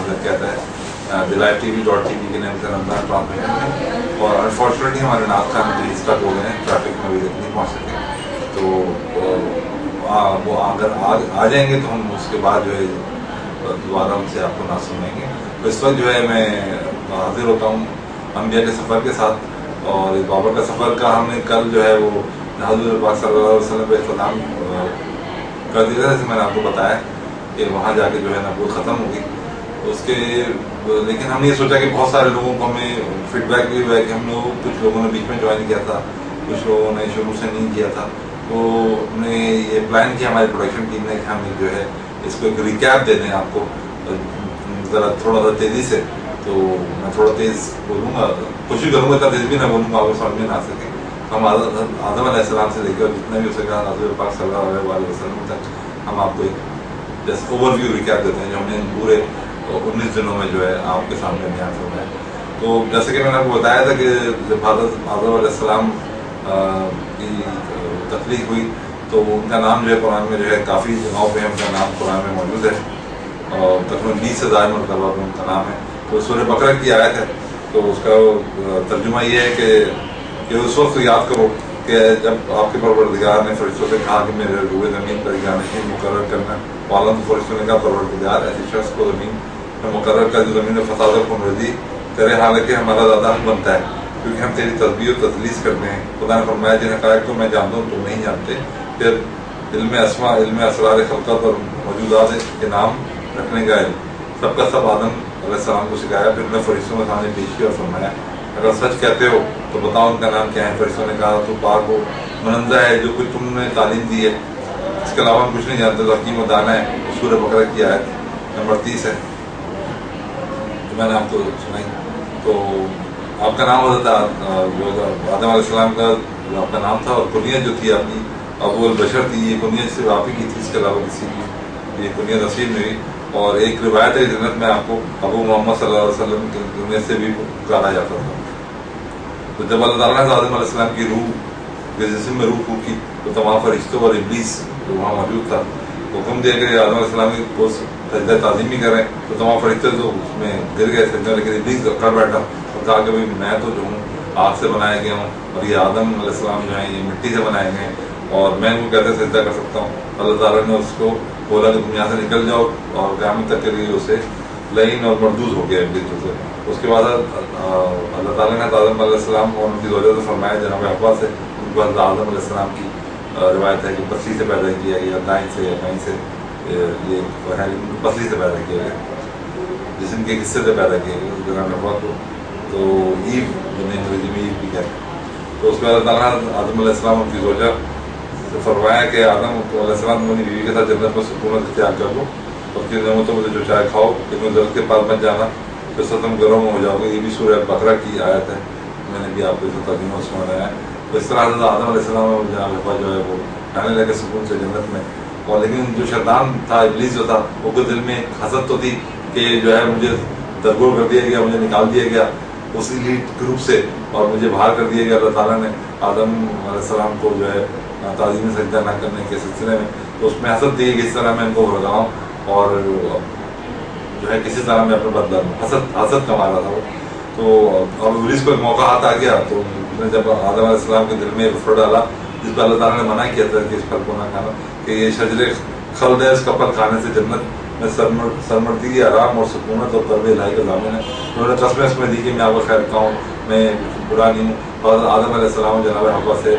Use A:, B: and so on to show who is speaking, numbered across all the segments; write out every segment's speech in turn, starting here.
A: حضرت کہتا ہے DLive.TV کے نام سے رمضان ٹرانسمیشن میں، اور انفارچونیٹلی ہمارے ناز خان جو اسٹک ہو گئے ہیں ٹریفک میں بھی نہیں پہنچ سکے، تو وہ اگر آ جائیں گے تو ہم اس کے بعد جو ہے دوبارہ ان سے آپ کو نہ سنیں گے. تو اس وقت جو ہے میں حاضر ہوتا ہوں انبیاء کے سفر کے ساتھ، اور بابر کا سفر کا ہم نے کل جو ہے وہ حضور پاک صلی اللہ علیہ وسلم پہ اختتام کر دیا، جیسے میں نے آپ کو بتایا کہ وہاں جا کے جو ہے نبوت ختم ہوگی اس کے. لیکن ہم نے یہ سوچا کہ بہت سارے لوگوں کو ہمیں فیڈ بیک بھی ہوا ہے کہ ہم لوگ کچھ لوگوں نے بیچ میں جوائن کیا تھا، کچھ لوگوں نے شروع سے نہیں کیا تھا، تو ہم نے یہ پلان کیا ہماری پروڈکشن ٹیم نے کہ ہم جو ہے اس کو ایک ریکیپ دے دیں آپ کو ذرا تھوڑا سا تیزی سے. تو میں تھوڑا تیز بولوں گا، کوشش کروں گا اتنا تیز بھی نہ بولوں گا آپ کو سمجھ میں نہ آ سکے. ہم آدم علیہ السلام سے لے کر جتنا بھی ہو سکا حضور پاک صلی اللہ علیہ وسلم تک ہم آپ کو ایک جیسے اوور ویو ریکیپ دیتے ہیں جو ہم نے پورے 19 دنوں میں جو ہے آپ کے سامنے بیان کرنا ہے. تو جیسے کہ میں نے آپ کو بتایا تھا کہ جب حضرت آدم علیہ السلام کی تخلیق ہوئی تو ان کا نام جو ہے قرآن میں جو ہے کافی جگہوں پہ ان کا نام قرآن میں موجود ہے، اور تقریباً 20 سے زائد مرتبہ ان کا نام ہے. تو سورہ بقرہ کی آیت ہے، تو اس کا ترجمہ یہ ہے کہ اس وقت یاد کرو کہ جب آپ کے پروردگار نے فرشتوں سے کہا کہ میرے روئے زمین پر جانشین مقرر کرنا، والوں فرشتوں نے کہا پروردگار ایسے شخص کو زمین میں مقرر کر جو زمین میں فساد اور خونریزی کرے، حالانکہ ہمارا زیادہ حق بنتا ہے کیونکہ ہم تیری تسبیح و تدلیس کرتے ہیں. خدا نے فرمایا جن حقائق کو میں جانتا ہوں تم نہیں جانتے. پھر علم اسماء، علم اسرار خلقت اور موجودات کے نام رکھنے کا علم سب کا سب آدم علیہ السلام کو سکھایا. پھر میں فرشتوں کے سامنے پیش کیا اور فرمایا اگر سچ کہتے ہو تو بتاؤ ان کا نام کیا ہے. فرشتوں نے کہا تو پاک ہو، منزہ ہے جو کچھ تم نے تعلیم دی ہے، اس کے علاوہ ہم کچھ نہیں جانتے. تو حکیم و دانا ہے. سورہ بقرہ کی آیت نمبر 30 ہے جو میں نے آپ کو سنائی. تو آپ کا نام حضرت آدم علیہ السلام کا جو آپ کا نام تھا اور کنیت جو تھی آپ کی ابو البشر تھی، یہ کنیت صرف آپ ہی کی تھی، اس کے علاوہ کسی کی یہ کنیت نصیب نہیں ہوئی. اور ایک روایت ہے جنت میں آپ کو ابو محمد صلی اللہ علیہ وسلم کی کنیت سے بھی پکارا جاتا تھا. تو جب اللہ تعالیٰ نے آدم علیہ السلام کی روح کے جسم میں روح پھونکی تو تمام فرشتوں اور ابلیس جو وہاں موجود تھا حکم دیا کہ آدم علیہ السلام کی سجدہ تعظیمی کریں. تو تمام فرشتے تو اس میں گر گئے سجدہ، لیکن ابلیس کھڑ بیٹھا اور کہا کہ بھائی میں تو جو ہوں آگ سے بنایا گیا ہوں اور یہ آدم علیہ السلام جو ہیں یہ مٹی سے بنائے گئے ہیں اور میں ان کو کیسے سجدہ کر سکتا ہوں. اللہ تعالیٰ نے اس کو بولا کہ تم یہاں سے نکل جاؤ اور قیامت تک کے لیے اسے لعین اور مردود ہو گیا ابلیس سے. اس کے بعد اللہ تعالیٰ نے آدم علیہ السلام اور ان کی زوجہ سے فرمایا جناب حوا سے، ان کو حضرت آدم علیہ السلام کی روایت ہے کہ پسلی سے پیدا کیا گیا، دائیں سے یا بائیں سے، یہ ہے پسلی سے پیدا کیا گیا، جسم کے حصے سے پیدا کیا گیا جناب حوا کو. تو ایو جنہیں انگریزی میں ایو بھی کہتے ہیں. تو اس کے بعد اللہ تعالیٰ نے آدم علیہ السلام اور ان کی زوجہ سے فرمایا کہ آدم علیہ السلام اپنی بیوی کے ساتھ جنت میں سکونت اختیار کر لو اور کی نعمتوں میں جو چائے کھاؤ لیکن ضرورت کے پاس مت جانا پھر سے تم گرم ہو جاؤ گے. یہ بھی سورہ بقرہ کی آیت ہے، میں نے بھی آپ کو ترجمہ سنایا ہے. تو اس طرح حضرت آدم علیہ السلام اور جناب حوا جو ہے وہ رہنے لگے سکون سے جنت میں. اور لیکن جو شیطان تھا، ابلیس جو تھا، وہ کے دل میں حسد تو تھی کہ جو ہے مجھے درگور کر دیا گیا، مجھے نکال دیا گیا اسی لیڈ گروپ سے اور مجھے باہر کر دیا گیا اللہ تعالیٰ نے آدم علیہ السلام کو جو ہے تعظیم سجدہ نہ کرنے کے سلسلے میں. تو اس میں حسد تھی کہ اس طرح میں ان کو بھڑکاؤں اور جو ہے کسی طرح میں اپنے بدلہ حسد کما رہا تھا وہ. تو اب ابلیس کو ایک موقع ہاتھ آ گیا تو جب آدم علیہ السلام کے دل میں پھر ڈالا جس پہ اللہ تعالیٰ نے منع کیا تھا کہ اس پھل کو نہ کھانا، کہ یہ شجر خلد ہے، اس کا پھل کھانے سے جنت میں سرمردگی، آرام اور سکونت اور قرب الہی کا ضامن ہے. انہوں نے قسمیں اس میں دی کہ میں آپ کا خیر کھاؤں، میں برا نہیں ہوں. اور آدم علیہ السلام جناب حوا سے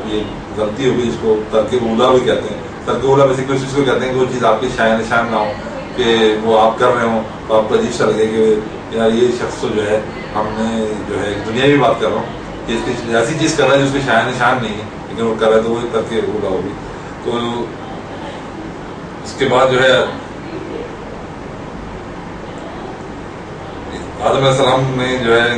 A: یہ غلطی ہو گئی، اس کو ترک اولا بھی کہتے ہیں. ترک اولا بیسیکلی اس چیز کو کہتے ہیں کہ وہ چیز آپ کی شائع نشان نہ ہو، کہ وہ آپ کر رہے ہوں تو آپ کو عجیب سا لگے کہ یار یہ شخص تو جو ہے ہم نے جو ہے ایک دنیاوی بات کر رہا ہوں کہ اس کی ایسی چیز کر رہا ہے جو اس کی شائع نشان نہیں ہے لیکن وہ کر رہا ہے، تو وہ ترک اولا ہوگی. تو اس کے بعد جو ہے آدم علیہ السلام نے جو ہے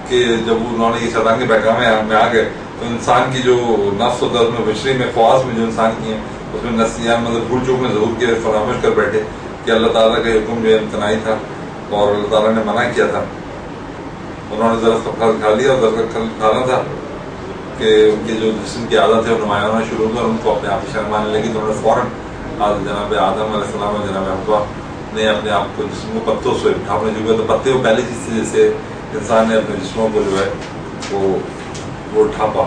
A: کہ جب انہوں نے یہ شیطان کے بہکاوے میں آ گئے تو انسان کی جو نفس ہوتا ہے اس میں بشری میں خواص میں جو انسان کی ہیں اس میں نسیان مطلب بھول چوک میں ضرور کے فراموش کر بیٹھے کہ اللہ تعالیٰ کا حکم جو ہے امتناعی تھا اور اللہ تعالیٰ نے منع کیا تھا. انہوں نے درخت کا پھل کھا لیا اور درخت کا پھل کھانا تھا کہ ان کی جو جسم کی عادت ہے وہ نمایاں ہونا شروع ہو اور ان کو اپنے آپ ہی شرمانے لگی. تو انہوں نے فوراً جناب آدم علیہ السلام اور جناب حوا نے अपने आप को जिस्म को पत्तों से ढांपने जो तो पत्ते को पहली चीज से जैसे इंसान ने अपने जिस्मों को जो है वो ढांपा।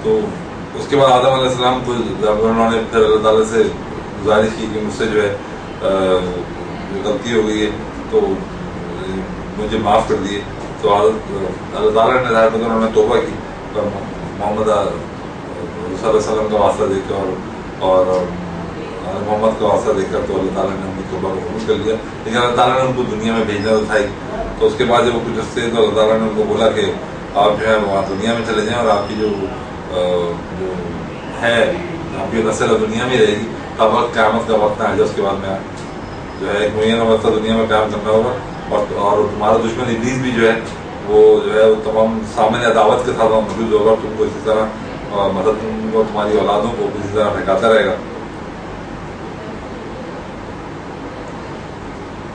A: तो उसके बाद आदम अलैहिस्सलाम को जब उन्होंने फिर अल्लाह ताला से गुजारिश की कि मुझसे जो है गलती हो गई है तो मुझे माफ़ कर दिए। तो अल्लाह ताला ने हिदायत में उन्होंने तौबा की, पर मोहम्मद सल्लल्लाहु का वास्ता देकर और मोहम्मद का वास्ता देकर तो अल्लाह ताला ने उनकी तौबा को कबूल कर लिया। लेकिन अल्लाह ताला ने उनको दुनिया में भेजना तो था ही। तो उसके बाद जब वो कुछ हफ्ते तो अल्लाह ताला ने उनको बोला कि आप जो है वहाँ दुनिया में चले जाएँ और आपकी जो है आपकी नस्ल दुनिया में रहेगी, तब वक्त क़यामत का वक्त आ जाए उसके बाद में जो है एक मुय्यन वक्त दुनिया में काम करना होगा। और तुम्हारा दुश्मन इब्लीस भी जो है वो तमाम सामान्य अदावत के साथ मौजूद होगा, तुमको इसी तरह मदद तुमको तुम्हारी औलादों को इसी तरह भटकाता रहेगा।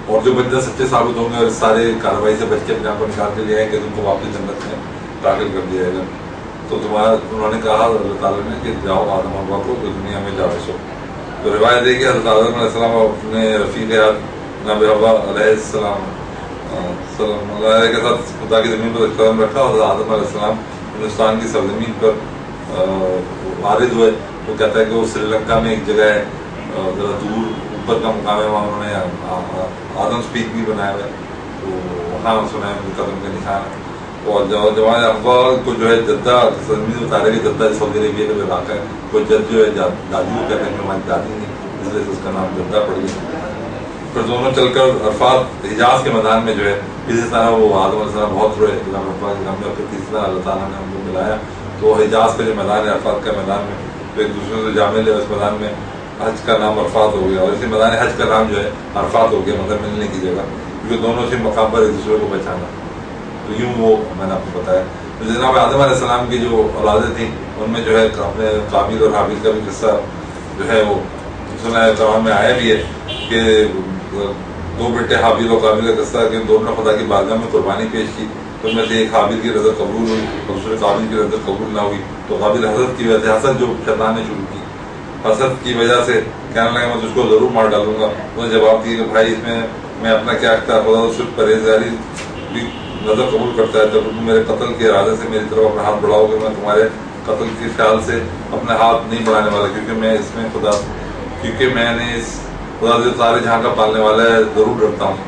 A: और जो बंदे सच्चे साबित होंगे और सारे कार्रवाई से बच के अपने आप को निकाल के ले आए कि तुमको वापस जन्नत में दाखिल कर दिया जाएगा। तो उन्होंने कहा अल्लाह ताला ने कि जाओ आदम अब्बा को तो दुनिया में जाओ। सो तो रिवायत है कि हज़रत आदम अलैहिस्सलाम अपने रफ़ीक़ जनाब हव्वा अलैहिस्सलाम के साथ खुदा की ज़मीन पर कदम रखा और आदम अलैहिस्सलाम हिंदुस्तान की सरजमीन पर वारिद हुए। वो कहता है कि वो श्रीलंका में एक जगह है ज़रा दूर ऊपर का मुकाम है, वहाँ उन्होंने आदम स्पीक भी बनाया हुआ है। तो वहाँ सुना है उनके कदम के निशान। और जवान हव्वा को जो है जद्दा ज़मीन उतारे की जद्दा सऊदी अरबिया का इलाका है, वो जद जो है दादी को कहते हैं, हमारी दादी नहीं, इसलिए उसका नाम जद्दा पड़ गया। फिर दोनों चलकर अरफात हिजाज के मैदान में जो है इसी तरह वो आदम अलैहिस्सलाम बहुत रोए किसी तरह अल्लाह ताला ने उनको मिलाया। तो हिजाज का जो मैदान है अरफात का मैदान में तो एक दूसरे से जामे ले, उस मैदान में हज का नाम अरफात हो गया और इसी मैदान हज का नाम जो है अरफात हो गया, मतलब मिलने की जगह, क्योंकि दोनों से मकाम पर एक दूसरे को पहचाना। तो यूँ वो मैंने आपको बताया। तो जनाब आदम अलैहिस्सलाम की जो औलादें थी उनमें जो है अपने काबिल और हाबिल का भी किस्सा जो है वो सुना है, कुरान में आया भी है कि दो बेटे हाबिल और काबिल का किस्सा कि दोनों ने खुदा की बारगाह में कुर्बानी पेश की। तो उनमें से एक हाबिल की रज़ा कबूल हुई और दूसरे काबिल की रज़ा कबूल ना हुई। तो काबिल हसद की वजह से, हसद जो शैतान ने शुरू की, हसद की वजह से कहने लगा मैं तुझको ज़रूर मार डालूंगा। उसने जवाब दिया कि भाई इसमें मैं अपना क्या अख्तियार, खुदा तो सिर्फ परहेज़गारी भी नज़र कबूल करता है। जब तुम मेरे कत्ल के इरादे से मेरी तरफ अपना हाथ बढ़ाओगे मैं तुम्हारे कत्ल के ख्याल से अपना हाथ नहीं बढ़ाने वाला, क्योंकि मैं इसमें क्योंकि मैंने इस खुदा से सारे जहाँ का पालने वाला है ज़रूर डरता हूँ।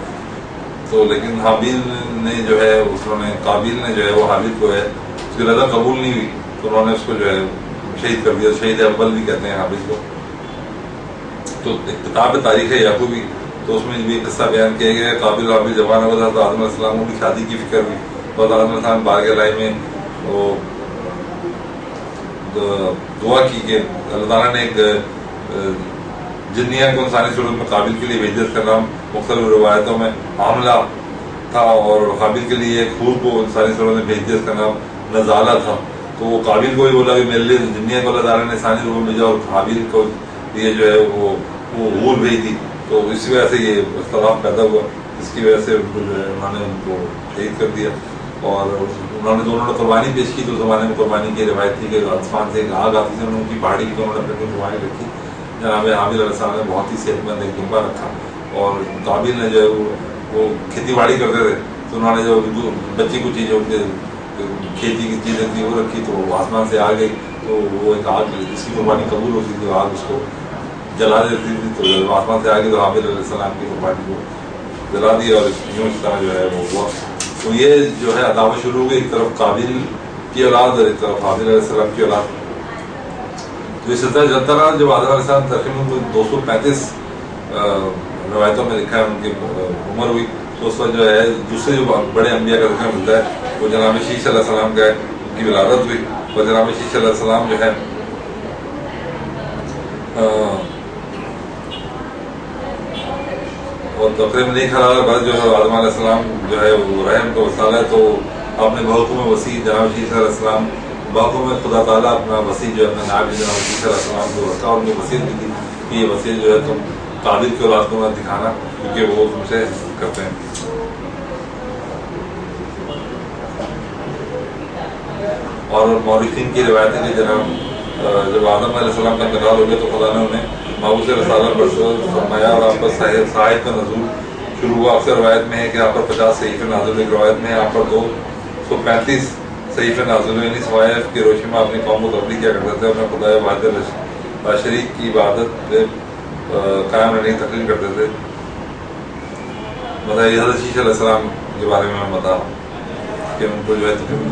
A: तो लेकिन हाबिल ने जो है उसने काबिल ने जो है वो हाबिल को है उसकी रज़ा कबूल नहीं हुई, तो उन्होंने उसको जो है शहीद कर दिया। शहीद अव्वल भी कहते हैं हाबिल को। तो एक किताब तारीख़ है याकूबी, तो उसमें भी किस्सा बयान किया गया है। काबिल हाबिल जवान हुआ था तो आदम अलैहिस्सलाम की शादी की फिक्र हुई, तो आदम अलैहिस्सलाम बारगाह लाई में वो दुआ की कि अल्लाह ताला ने एक जिन्निया को इंसानी सूरत में काबिल के लिए भेजा, इसका नाम मुख्तलिफ रिवायतों में हामला था, और हाबिल के लिए एक खूर को इंसानी सूरत में भेज दिया, इसका नाम नज़ाला था। तो वो काबिल को ही बोला कि मेरे लिए जिन्निया को अल्लाह ताला ने इंसानी रूप में भेजा और हाबिल को लिए जो है वो हूर भेजी थी। तो इसी वजह से ये इख्तिलाफ पैदा हुआ, इसकी वजह से उन्होंने उनको शहीद कर दिया। और उन्होंने दोनों ने कुर्बानी पेश की। तो ज़माने में कुर्बानी की रिवायत थी कि आसमान से एक आग आती थी, उनकी पहाड़ी की उन्होंने अपनी कुर्बानी रखी। जनाब हाबिल अलैहिस्सलाम ने बहुत ही सेहतमंद एक जुम्बा रखा, और काबिल ने जो है वो खेती बाड़ी करते थे, तो उन्होंने जो बच्ची कुछ चीज़ें उनके खेती की चीज़ें थी वो रखी, तो आसमान से आ गई। तो वो एक आग जिसकी कुर्बानी कबूल होती थी, आग उसको जला देती थी। तो आसमान से आ गई तो हाबिल अलैहिस्सलाम की कुर्बानी को जला दी, और यूँ इस तरह जो है वो हुआ। तो ये जो है अदावत शुरू हो गई, एक तरफ काबिल की औलाद और एक तरफ हाबिल अलैहिस्सलाम की औलाद। तो इस सिलसिला चलता रहा। जब आदम अलैहिस्सलाम तकरीबन 235 रवायतों में लिखा है उनकी उम्र हुई, तो उस वक्त जो है दूसरे जो बड़े अम्बिया का जिक्र मिलता है वो जनाब शीश अलैहिस्सलाम का है, उनकी विलादत हुई। और जनाब शीश अलैहिस्सलाम जो है और तकरीबन 1000 बाद जो है आदम अलैहिस्सलाम जो है वो रहम का वसाला है। तो आपने बहुकुम वसी जनाब शीश अलैहिस्सलाम बातों में खुदा ताला अपना वसी जो है अपने नाब जनाब शीश अलैहिस्सलाम को रखा, और उनकी वसीयत भी थी कि ये वसीयत जो है तुम काबिल की औलाद को मत दिखाना, क्योंकि वो तुमसे करते हैं। और मौरिखीन की रिवायत है कि जनाब जब आदम अलैहिस्सलाम का इंतकाल हो गया तो खुदा ने उन्हें माबूस रसाला पर फरमाया और आप पर साहिब का नजूल शुरू हुआ। अक्सर रवायत में है कि आप पर 50 सहीफ़े नाज़िल, एक रवायत में आप पर 235 सहीफ़े नाज़िल हुए। इस वायत की रोशनी में अपनी कौम को तब्लीग किया करते थे और अपने खुदा वाहिद शरीक की इबादत कायम रहने की तकलीफ करते थे। मतलब हज़रत शीश अलैहिस्सलाम के बारे में मैं बता रहा हूँ कि उनको जो है तकरीबन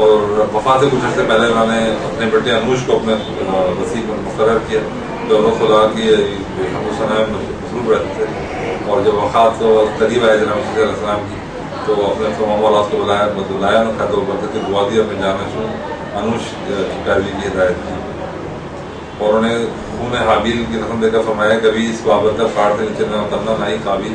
A: और वफा से कुछ अर्से पहले उन्होंने अपने बेटे अनूश को अपने वसी पर मुक़र्रर किया, जो खुदा की हमसना में मसरूफ़ रहते थे। और जब वफ़ात तो करीब आए जनाब शीश अलैहिस्सलाम की, तो अपने मौला को बुलाया उनका तो बरकत की दुआ दी, अपने जाना शुरू अनूश की पैरवी की हिदायत की और उन्हें खून हाबील की रस्म देकर फरमाया कभी इस बाबत का फाड़ से नीचे न उतरना, ना ही काबिल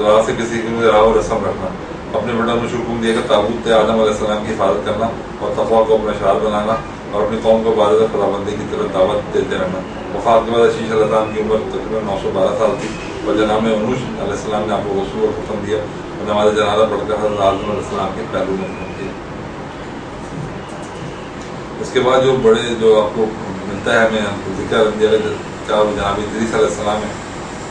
A: राह से किसी की राह रस्म रखना। अपने बेटा को हुक्म देकर ताबूत आदम अलैहिस्सलाम की हिफाजत करना और तक़वा को अपना शार बनाना और अपनी कौम को इबादत खुदाबंदी की तरफ दावत देते रहना। वफ़ात के बाद शीश अलैहिस्सलाम की उम्र तकरीबन 912 साल थी और जनाब अनूश अलैहिस्सलाम ने आपको गस्ल और हुक्म दिया और नमाज़ जनाज़ा पढ़कर हज़रत आदम अलैहिस्सलाम के पहलू में किया। इसके बाद जो बड़े जो आपको मिलता है हमें जिक्र क्या जनाब इदरीस अलैहिस्सलाम है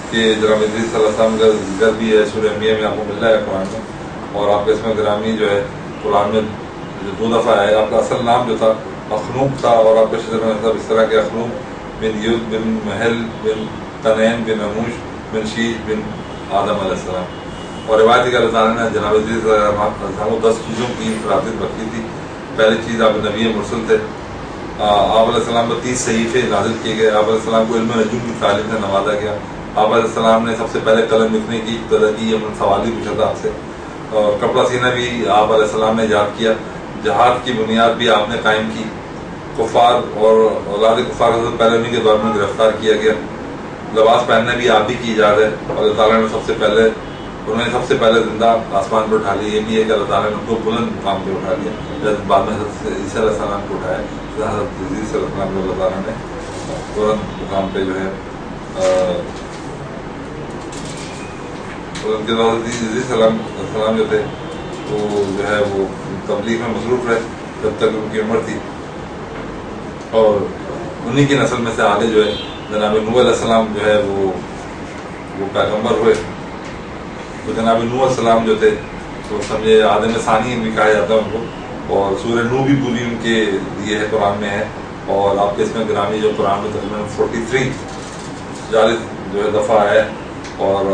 A: कि जनाब इदरीस अलैहिस्सलाम का जिक्र भी है सूरह अंबिया में आपको मिल रहा है कुरान में। और आपका इसमें ग्रामी जो है कुरान में जो 2 दफ़ा है। आपका असल नाम जो था अखनूक था और आपका शजर में इस तरह के अखनूक बिन यूद बिन महल बिन तनैन बिन अमूश बिन शीश बिन आदम अलैहिस्सलाम। और रिवायत का अल्लाह ने जनाब इदरीस को 10 चीज़ों की फरासत रखी थी। पहली चीज़ आप नबी मुरसल थे। आप अलैहिस्सलाम पर 30 सहीफ़े नाज़िल किए गए। आप अलैहिस्सलाम को इल्म नजूम की तालीम से नवाजा गया। आप अलैहिस्सलाम ने सबसे पहले कलम लिखने की इब्तिदा की, हमने सवाल ही पूछा था आपसे। और कपड़ा सीना भी आप अलैहिस्सलाम ने ईजाद किया। जहाद की बुनियाद भी आपने कायम की। कुफार और औलाद कुफार से पहले उन्हीं के दौर में गिरफ्तार किया गया। लिबास पहनने भी आप ही की इजाज़त है और अल्लाह ताला ने उन्होंने सबसे पहले जिंदा आसमान पर उठा लिया। ये भी है कि अल्लाह ताला ने उनको बुलंद मुकाम पर उठा लिया। जब बाद में हज़रत ईसा अलैहिस्सलाम को उठाया, हज़रत ईसा अलैहिस्सलाम को अल्लाह ताला ने बुलंद मुकाम पे जो है उनके बाद सलाम जो थे वो जो है वो तबलीग में मसरूफ़ रहे जब तक उनकी उम्र थी। और उन्हीं की नस्ल में से आगे जो है जनाब नूह अलैहिस्सलाम जो है वो पैगम्बर हुए। तो जनाब नूह अलैहिस्सलाम जो थे तो समझे आदम सानी भी कहा जाता है उनको। और सूरह नूह भी पूरी उनके लिए है, कुरान में है। और आपके इसमें ग्रामी जो कुरान में तकरीबन 43 जो है दफ़ा है। और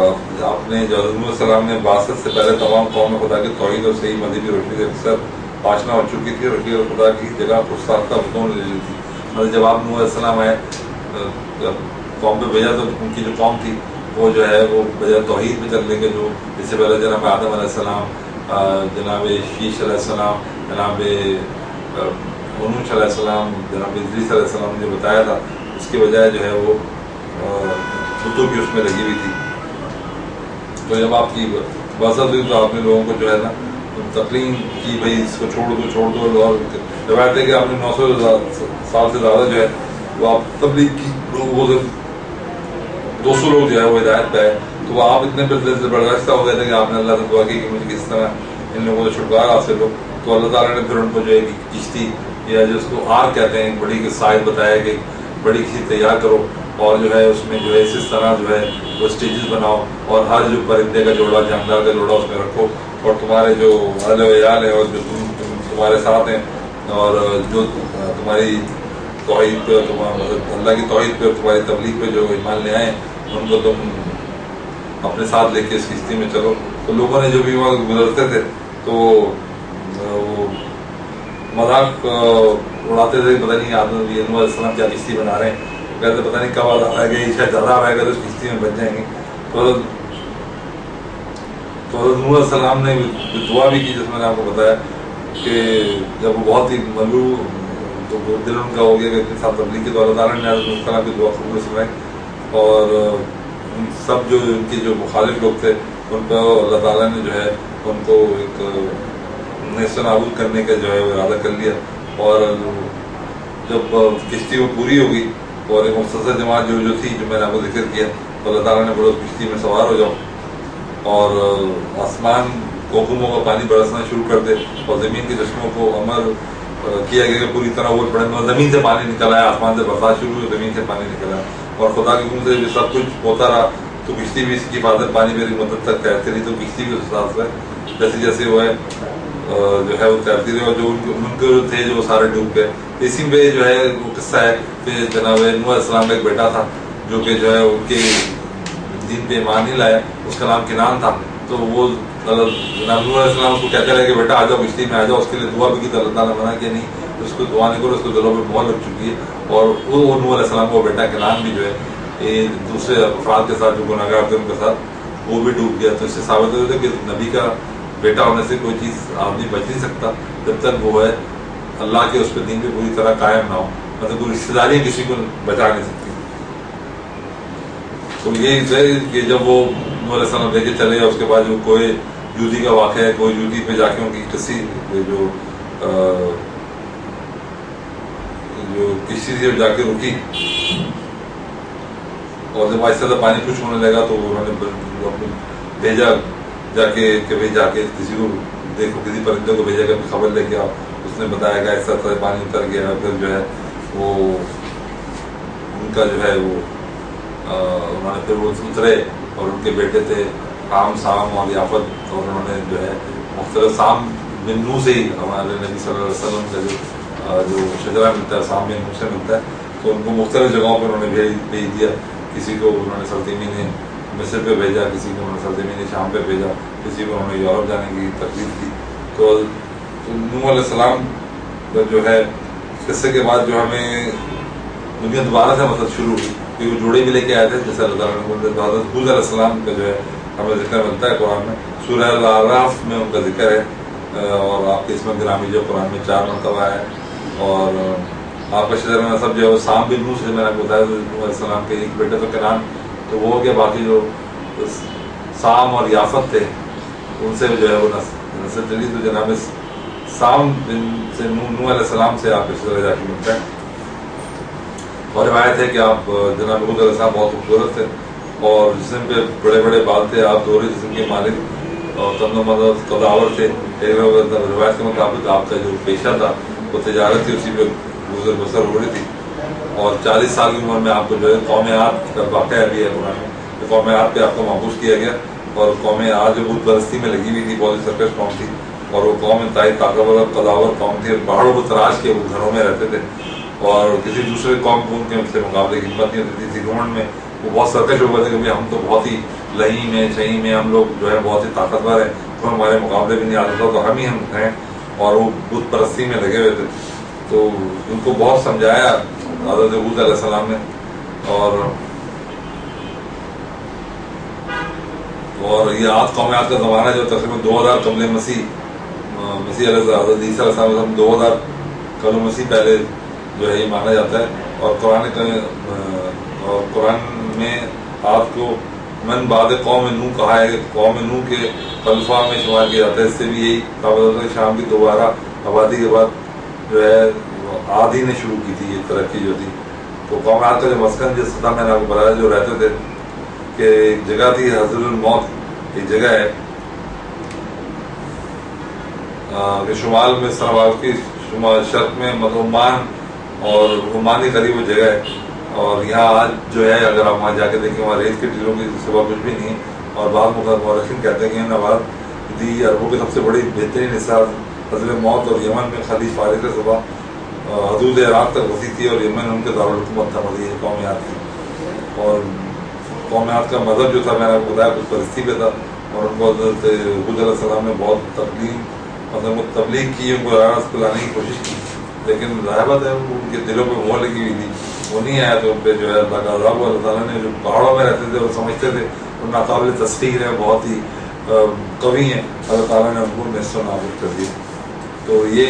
A: आपने जो सलाम ने बासत से पहले तमाम कौम खुदा के तौहीद और सही मजहबी रोशनी से अक्सर आशना हो चुकी थी और खुदा की जगह पुरसाख्ता हुक्म ले ली थी। मतलब जब आप नूह अलैहिस्सलाम आए कौम पे भेजा तो उनकी जो कौम थी वो जो है वो बजाय तौहीद पे चलने के जो इससे पहले जनाब आदम अलैहिस्सलाम, जनाब शीश अलैहिस्सलाम, जनाब अनूश अलैहिस्सलाम, जनाब इदरीस अलैहिस्सलाम ने बताया था, उसकी बजाय जो है वो बुतों की उसमें लगी हुई थी। तो जब आपकी बासत हुई तो आपने लोगों को जो है ना तकलीम की, भाई इसको छोड़ दो। और रिवायत है कि आपने 900 साल से ज़्यादा जो है वो आप तबलीग की, लोगों से 200 लोग जो है वो हिदायत पे है। तो आप इतने ज़बरदस्त हो गए थे कि आपने अल्लाह से दुआ की कि मुझे किस तरह इन लोगों से छुटकारा हासिल हो। तो अल्लाह ताला ने फिर उनको जो है किश्ती या जो उसको आग कहते हैं बड़ी की साइज बताया कि बड़ी किसी तैयार करो और जो है उसमें जो है इस तरह जो है वो स्टेजेस बनाओ और हर जो परिंदे का जोड़ा, जानदार का जोड़ा उसमें रखो और तुम्हारे जो अहल है और जो तुम्हारे साथ हैं और जो तुम्हारी तौहीद पे, अल्लाह की तौहीद पे, तुम्हारी तबलीग पे जो ईमान ले आए उनको तुम अपने साथ लेके इस किश्ती में चलो। तो लोगों ने जो भी वहाँ गुजरते थे तो वो मजाक उड़ाते थे, पता नहीं आदम नूह अलैहिस्सलाम क्या किश्ती बना रहे हैं, कहते पता नहीं कब आएगा, शायद ज़्यादा आएगा तो उस किश्ती में बच जाएंगे। तो नूह अलैहिस्सलाम ने दुआ भी की जिसमें मैंने आपको बताया कि जब वो बहुत ही मलू तो दिल उनका हो गया कि इतने साथ तबलीग के द्वारा ताला ने अलैहि की दुआ कबूल सुनाई। और उन सब जो उनके जो मुखालिफ लोग थे उन पर अल्लाह ताला ने जो है उनको एक नेस्त नाबूद करने का जो है वो इरादा कर लिया। और जब किश्ती वो पूरी हो गई और एक मुख्तसर जमात जो थी जो मैंने आपको जिक्र किया, तो अल्लाह ताला ने बोला किश्ती में सवार हो जाओ और आसमान कोकुमों का पानी बरसना शुरू कर दे और ज़मीन के चश्मों को अमर किया गया कि पूरी तरह वो पड़े। ज़मीन से पानी निकल आया, आसमान से बरसात शुरू हुई, ज़मीन से पानी निकल आया। اور خدا کے حکم سے جو سب کچھ ہوتا رہا تو کشتی بھی اس کی حفاظت پانی میری مدد تک تیرتی رہی، تو کشتی بھی اس حساب سے جیسے جیسے وہ ہے جو ہے وہ تیرتی رہی، اور جو ان کے جو تھے جو سارے ڈوب گئے. اسی پہ جو ہے وہ قصہ ہے کہ جناب نوح علیہ السلام کا ایک بیٹا تھا جو کہ جو ہے ان کے دین پہ ایمان نہیں لایا، اس کا نام کنان تھا. تو وہ جناب نوح علیہ السلام اس کو کہتے رہے کہ بیٹا آ جاؤ کشتی میں آ جاؤ، اس کے لیے دعا بھی کی تو اللہ تعالیٰ منع کیا نہیں، اس کو دعا نہیں کرو، اس کو دلوں میں مہر لگ چکی ہے. اور وہ نوح علیہ السلام کو بیٹا کنان بھی جو ہے دوسرے افراد کے ساتھ جو گناہ گار تھے ان کے ساتھ وہ بھی ڈوب گیا. تو اس سے ثابت ہوتا ہے کہ نبی کا بیٹا ہونے سے کوئی چیز آدمی بچ نہیں سکتا جب تک وہ ہے اللہ کے اس پہ دین پہ پوری طرح قائم نہ ہو، مطلب کوئی رشتے داریاں کسی کو بچا نہیں سکتی. تو یہ ہے کہ جب وہ نوح علیہ السلام لے کے چلے گئے، اس کے بعد جو کوئی یودی کا واقعہ ہے، کوئی یودی پہ جا کے ان کی کسی جو کشتی سے جا کے رکی، اور جب آہستہ آہستہ پانی خشک ہونے لگا تو انہوں نے بھیجا جا کے کہ بھائی جا کے کسی کو دیکھو، کسی پرندے کو بھیجا کہ خبر لے کے آؤ. اس نے بتایا کہ ایسا طرح پانی اتر گیا. پھر جو ہے وہ ان کا جو ہے وہ انہوں نے پھر وہ اترے، اور ان کے بیٹے تھے حام، سام اور یافت، اور انہوں نے جو ہے مختلف سام بن نوح سے ہی ہمارے نبی صلی اللہ علیہ وسلم کا جو شجرہ ملتا ہے سام بن نوح سے ملتا ہے. تو ان کو مختلف جگہوں پہ انہوں نے بھیج دیا. کسی کو انہوں نے سرزمین مصر پہ بھیجا، کسی کو انہوں نے سرزمین شام پہ بھیجا، کسی کو انہوں نے یورپ جانے کی ترغیب دی. تو نوح علیہ السلام جو ہے قصے کے بعد جو ہمیں دنیا دوبارہ سے مطلب شروع ہوئی، کہ وہ جوڑے بھی لے کے آئے تھے جیسے اللہ تعالیٰ نے حضرت حود علیہ السلام کا جو ہے ہمیں ذکر ملتا ہے قرآن میں. سورہ الاعراف میں ان کا ذکر ہے، اور آپ کے اسم گرامی جو قرآن میں 4 مرتبہ ہے. اور آپ کا شجرہ نسب جو ہے وہ سام بن نوح سے میں نے آپ کو بتایا، نوح علیہ السلام کے ایک بیٹے تو کنان تو وہ ہو گیا، باقی جو سام اور یافت تھے ان سے جو ہے وہ نسل چلی. تو جناب سام بن سے نوح علیہ السلام سے آپ کا شجرہ جا کے ملتا ہے. اور روایت ہے کہ آپ جناب حود علیہ السلام بہت خوبصورت تھے، اور جسم پہ بڑے بڑے بال تھے، آپ دوہرے جسم کے مالک اور تن و مدد قداور تھے. روایت کے مطابق آپ کا جو پیشہ تھا وہ تجارت تھی، اسی پہ گزر بسر ہو رہی تھی. اور 40 سال کی عمر میں آپ کو جو ہے قوم عاد کا واقعہ بھی ہے قرآن میں، قوم عاد پہ آپ کو محفوظ کیا گیا. اور قوم عاد جو بت پرستی میں لگی ہوئی تھی، بہت ہی سرکش قوم تھی، اور وہ قوم انتہائی طاقتور اور قداور قوم تھی. پہاڑوں کو تراش کے وہ گھروں میں رہتے تھے، اور کسی دوسرے قوم کو ان کے سے مقابلے کی ہمت نہیں ہوتی تھی. گھمنڈ میں وہ بہت سرکش ہو گئے تھے کہ ہم تو بہت ہی لہی میں شہی میں ہم لوگ جو ہے بہت ہی طاقتور ہیں، تو ہمارے مقابلے بھی نہیں آتا تھا، تو ہم ہی ہیں. اور وہ بت پرستی میں لگے ہوئے تھے. تو ان کو بہت سمجھایا حضرت حود علیہ السلام نے. اور یہ عاد قوم عاد کا زمانہ جو تقریباً 2000 قبل مسیح علیہ حضرت عیسیٰ علیہ السلام 2000 قبل مسیح پہلے جو ہے یہ مانا جاتا ہے. اور قرآن میں عاد کو من بعد قوم نوح کہا ہے، کہ قوم نوح کے خلفاء میں شمار کیا جاتا ہے. اس سے بھی یہی ثابت ہوتا ہے کہ شام کی دوبارہ آبادی کے بعد جو ہے عاد ہی نے شروع کی تھی یہ ترقی جو تھی. تو قوم عاد کا جو مسکن جس سطح میں نے آپ کو بتایا جو رہتے تھے، کہ ایک جگہ تھی حضر الموت، ایک جگہ ہے کہ شمال میں کی شمال شرق میں عمان اور عمان کے قریب وہ جگہ ہے. اور یہاں آج جو ہے اگر آپ وہاں جا کے دیکھیں وہاں ریت کے ٹیلوں کی سوا کچھ بھی نہیں ہے. اور بعض مورخین کہتے ہیں کہ نواد دی عربوں کی سب سے بڑی بہترین حصہ حضر موت اور یمن میں خلیج فارغ سے صبح حدود عراق تک وسیع تھی، اور یمن ان کے دارالحکومت تھا مدی قوم عاد کی. اور قوم عاد کا مذہب جو تھا میں نے آپ کو بتایا کچھ پرستی پہ تھا، اور ان کو حضرت حود علیہ السلام نے بہت تبلیغ کی، ان کو راست کو لانے کی کوشش کی، لیکن ظاہر ہے ان کے دلوں پہ مہر لگی ہوئی تھی، وہ نہیں آیا. تو ان پہ جو ہے اللہ کا عذاب. اللہ تعالیٰ نے جو پہاڑوں میں رہتے تھے وہ سمجھتے تھے وہ ناقابل تصدیق ہیں، بہت ہی قوی ہیں، اللہ تعالیٰ نے ان کو نصف و نابود کر دیا. تو یہ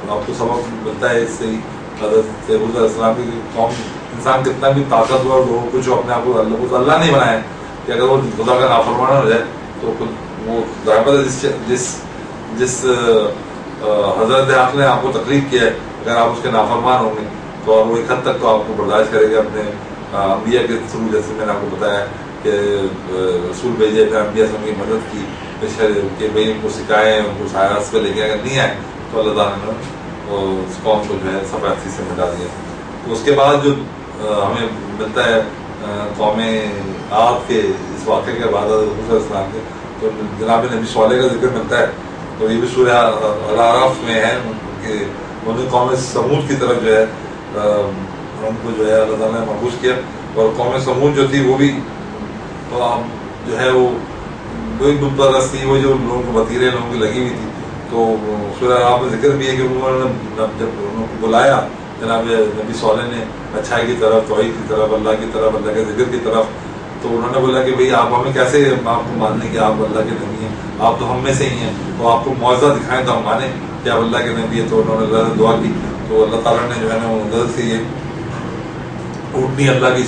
A: آپ کو سبق ملتا ہے اس سے ہی حضرت حود علیہ السلام کی قوم انسان کتنا بھی طاقتور ہو، کچھ اپنے آپ کو اللہ نہیں بنائے کہ اگر وہ خدا کا نافرمان ہو جائے تو وہ ظاہر جس حضرت حق نے آپ کو تکلیف کیا ہے اگر آپ اس کے نافرمان ہوں گے تو وہ ایک حد تک تو آپ کو برداشت کرے گا اپنے انبیاء کے تھرو. جیسے میں نے آپ کو بتایا کہ رسول بھیجے پھر انبیاء سے ان کی مدد کی کہ بھائی ان کو سکھائیں، ان کو سائرس پہ لے کے اگر نہیں آئے تو اللہ تعالیٰ نے اس قوم کو جو ہے سفید سے مٹا دیا. تو اس کے بعد جو ہمیں ملتا ہے قوم عاد کے اس واقعے کے بعد حضور السلام کے، تو جناب نبی صالح کا ذکر ملتا ہے، تو یہ بھی سورہ الاعراف میں ہے کہ انہوں نے قوم سمود کی طرف جو ہے ان کو جو ہے اللہ تعالیٰ نے محفوظ کیا، اور قوم سمود جو تھی وہ بھی جو ہے وہ وہی بت پرست تھی، وہ جو لوگوں کو وتیرے لوگوں کی لگی ہوئی تھی. تو سورہ الاعراف میں ذکر بھی ہے کہ انہوں نے جب انہوں کو بلایا جناب نبی صالح نے اچھائی کی طرف، توحید کی طرف، اللہ کی طرف، اللہ کے ذکر کی طرف، تو انہوں نے بولا کہ بھئی آپ ہمیں کیسے آپ کو مان لیں کہ آپ اللہ کے نبی ہیں، آپ تو ہم میں سے ہی ہیں، تو آپ کو معجزہ دکھائیں تو ہم مانیں کہ آپ اللہ کے نبی ہیں. تو انہوں نے اللہ سے دعا کی، تو اللہ تعالیٰ نے جو ہے نا وہ نظر سے یہ اونٹنی اللہ کی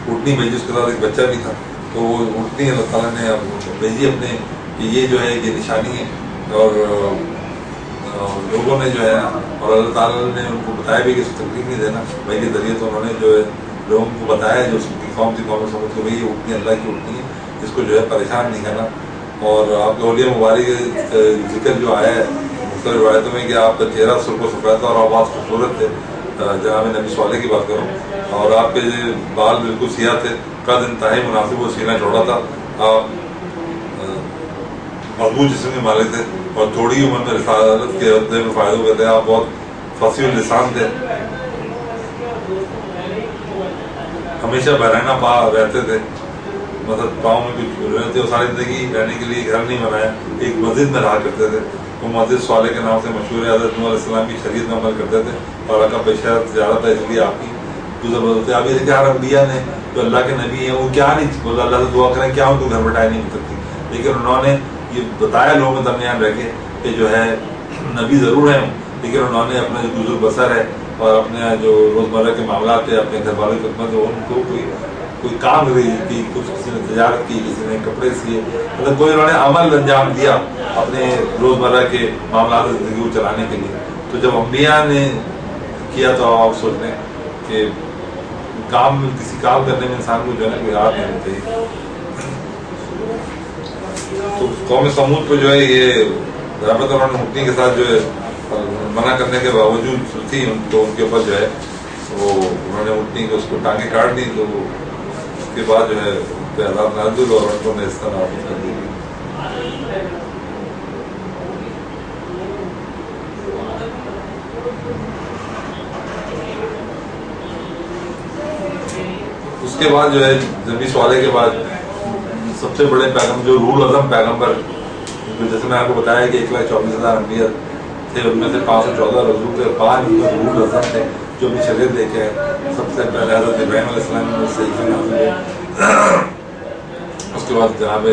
A: اونٹنی بھیجی، اس کے ساتھ ایک بچہ بھی تھا، تو وہ اونٹنی اللہ تعالیٰ نے بھیجی اپنے کہ یہ جو ہے یہ نشانی ہے. اور لوگوں نے جو ہے اور اللہ تعالیٰ نے ان کو بتایا بھی کہ اس کو تکلیف نہیں دینا بھائی کے ذریعے، تو انہوں نے جو ہے لوگوں کو بتایا جو اس کی قوم تھی، قوم سمجھ کے بھائی یہ اونٹنی اللہ کی اونٹنی ہے، اس کو جو ہے پریشان نہیں کرنا. اور آپ کے اولیاء مبارک ذکر جو آیا ہے مختلف روایتوں میں کہ آپ کا چہرہ سرخ و سفید تھا اور آواز خوبصورت تھے، جناب نبی صالح کی بات کروں، اور آپ کے بال بالکل سیاہ تھے، قد انتہائی مناسب و سینہ چوڑا تھا، آپ مضبوط جسم کے مالک تھے، اور تھوڑی عمر میں رسالت کے عہدے میں فائدہ ہوئے تھے، آپ بہت فصیح اللسان تھے، ہمیشہ بحرانہ پا رہتے تھے، مطلب پاؤں میں کچھ رہتے، اور ساری زندگی رہنے کے لیے گھر نہیں بنایا، ایک مسجد میں رہا کرتے تھے. وہ مسجد صالح کے نام سے مشہور ہے، حضرت نوح علیہ السلام کی شریعت میں عمل کرتے تھے، اور اللہ کا پیشہ تجارت ہے، اس لیے آپ کی جو ضرورت ہے. اب یہ کہ ہر انبیاء نے جو اللہ کے نبی ہیں وہ کیا نہیں بولا اللہ سے دعا کریں کیا ان کو گھر بٹھائی نہیں ہو سکتی، لیکن انہوں نے یہ بتایا لوگوں کے درمیان رہ کے کہ جو ہے نبی ضرور ہیں، لیکن انہوں نے اپنا جو گزر بسر ہے اور اپنے جو روزمرہ کے معاملات ہے، اپنے گھر والوں کی خدمت ہے، ان کو کوئی کام کی، کچھ کسی نے تجارت کی، کسی نے کپڑے سیے، مطلب کوئی انہوں نے عمل انجام دیا اپنے روزمرہ کے معاملات زندگی کو چلانے کے لیے. تو جب انبیاء نے کیا تو آپ سوچ لیں کہ کسی کام کرنے میں انسان کو جو ہے نا کوئی ہاتھ نہیں ہونا چاہیے. تو قوم سمود کو جو ہے یہ رابطہ انہوں نے اونٹنی کے ساتھ جو ہے منع کرنے کے باوجود تھی، تو ان کے اوپر جو ہے وہ انہوں نے اونٹنی کو اس کو ٹانگیں کاٹ دی، تو اس کے بعد جو ہے عذاب نازل اور ان کو نے اس طرح نافذ کر دی. اس کے بعد جو ہے نبی صالح کے بعد سب سے بڑے پیغمبر جو رول اعظم پیغمبر، جیسے میں آپ کو بتایا کہ 1,24,000 انبیاء تھے، ان میں سے 514 رسول تھے، 5 رول اعظم تھے جو بھی شریعت لے کے آئے. سب سے پہلے حضرت ابراہیم علیہ السلام نے صحیفے نازل ہوئے، اس کے بعد جناب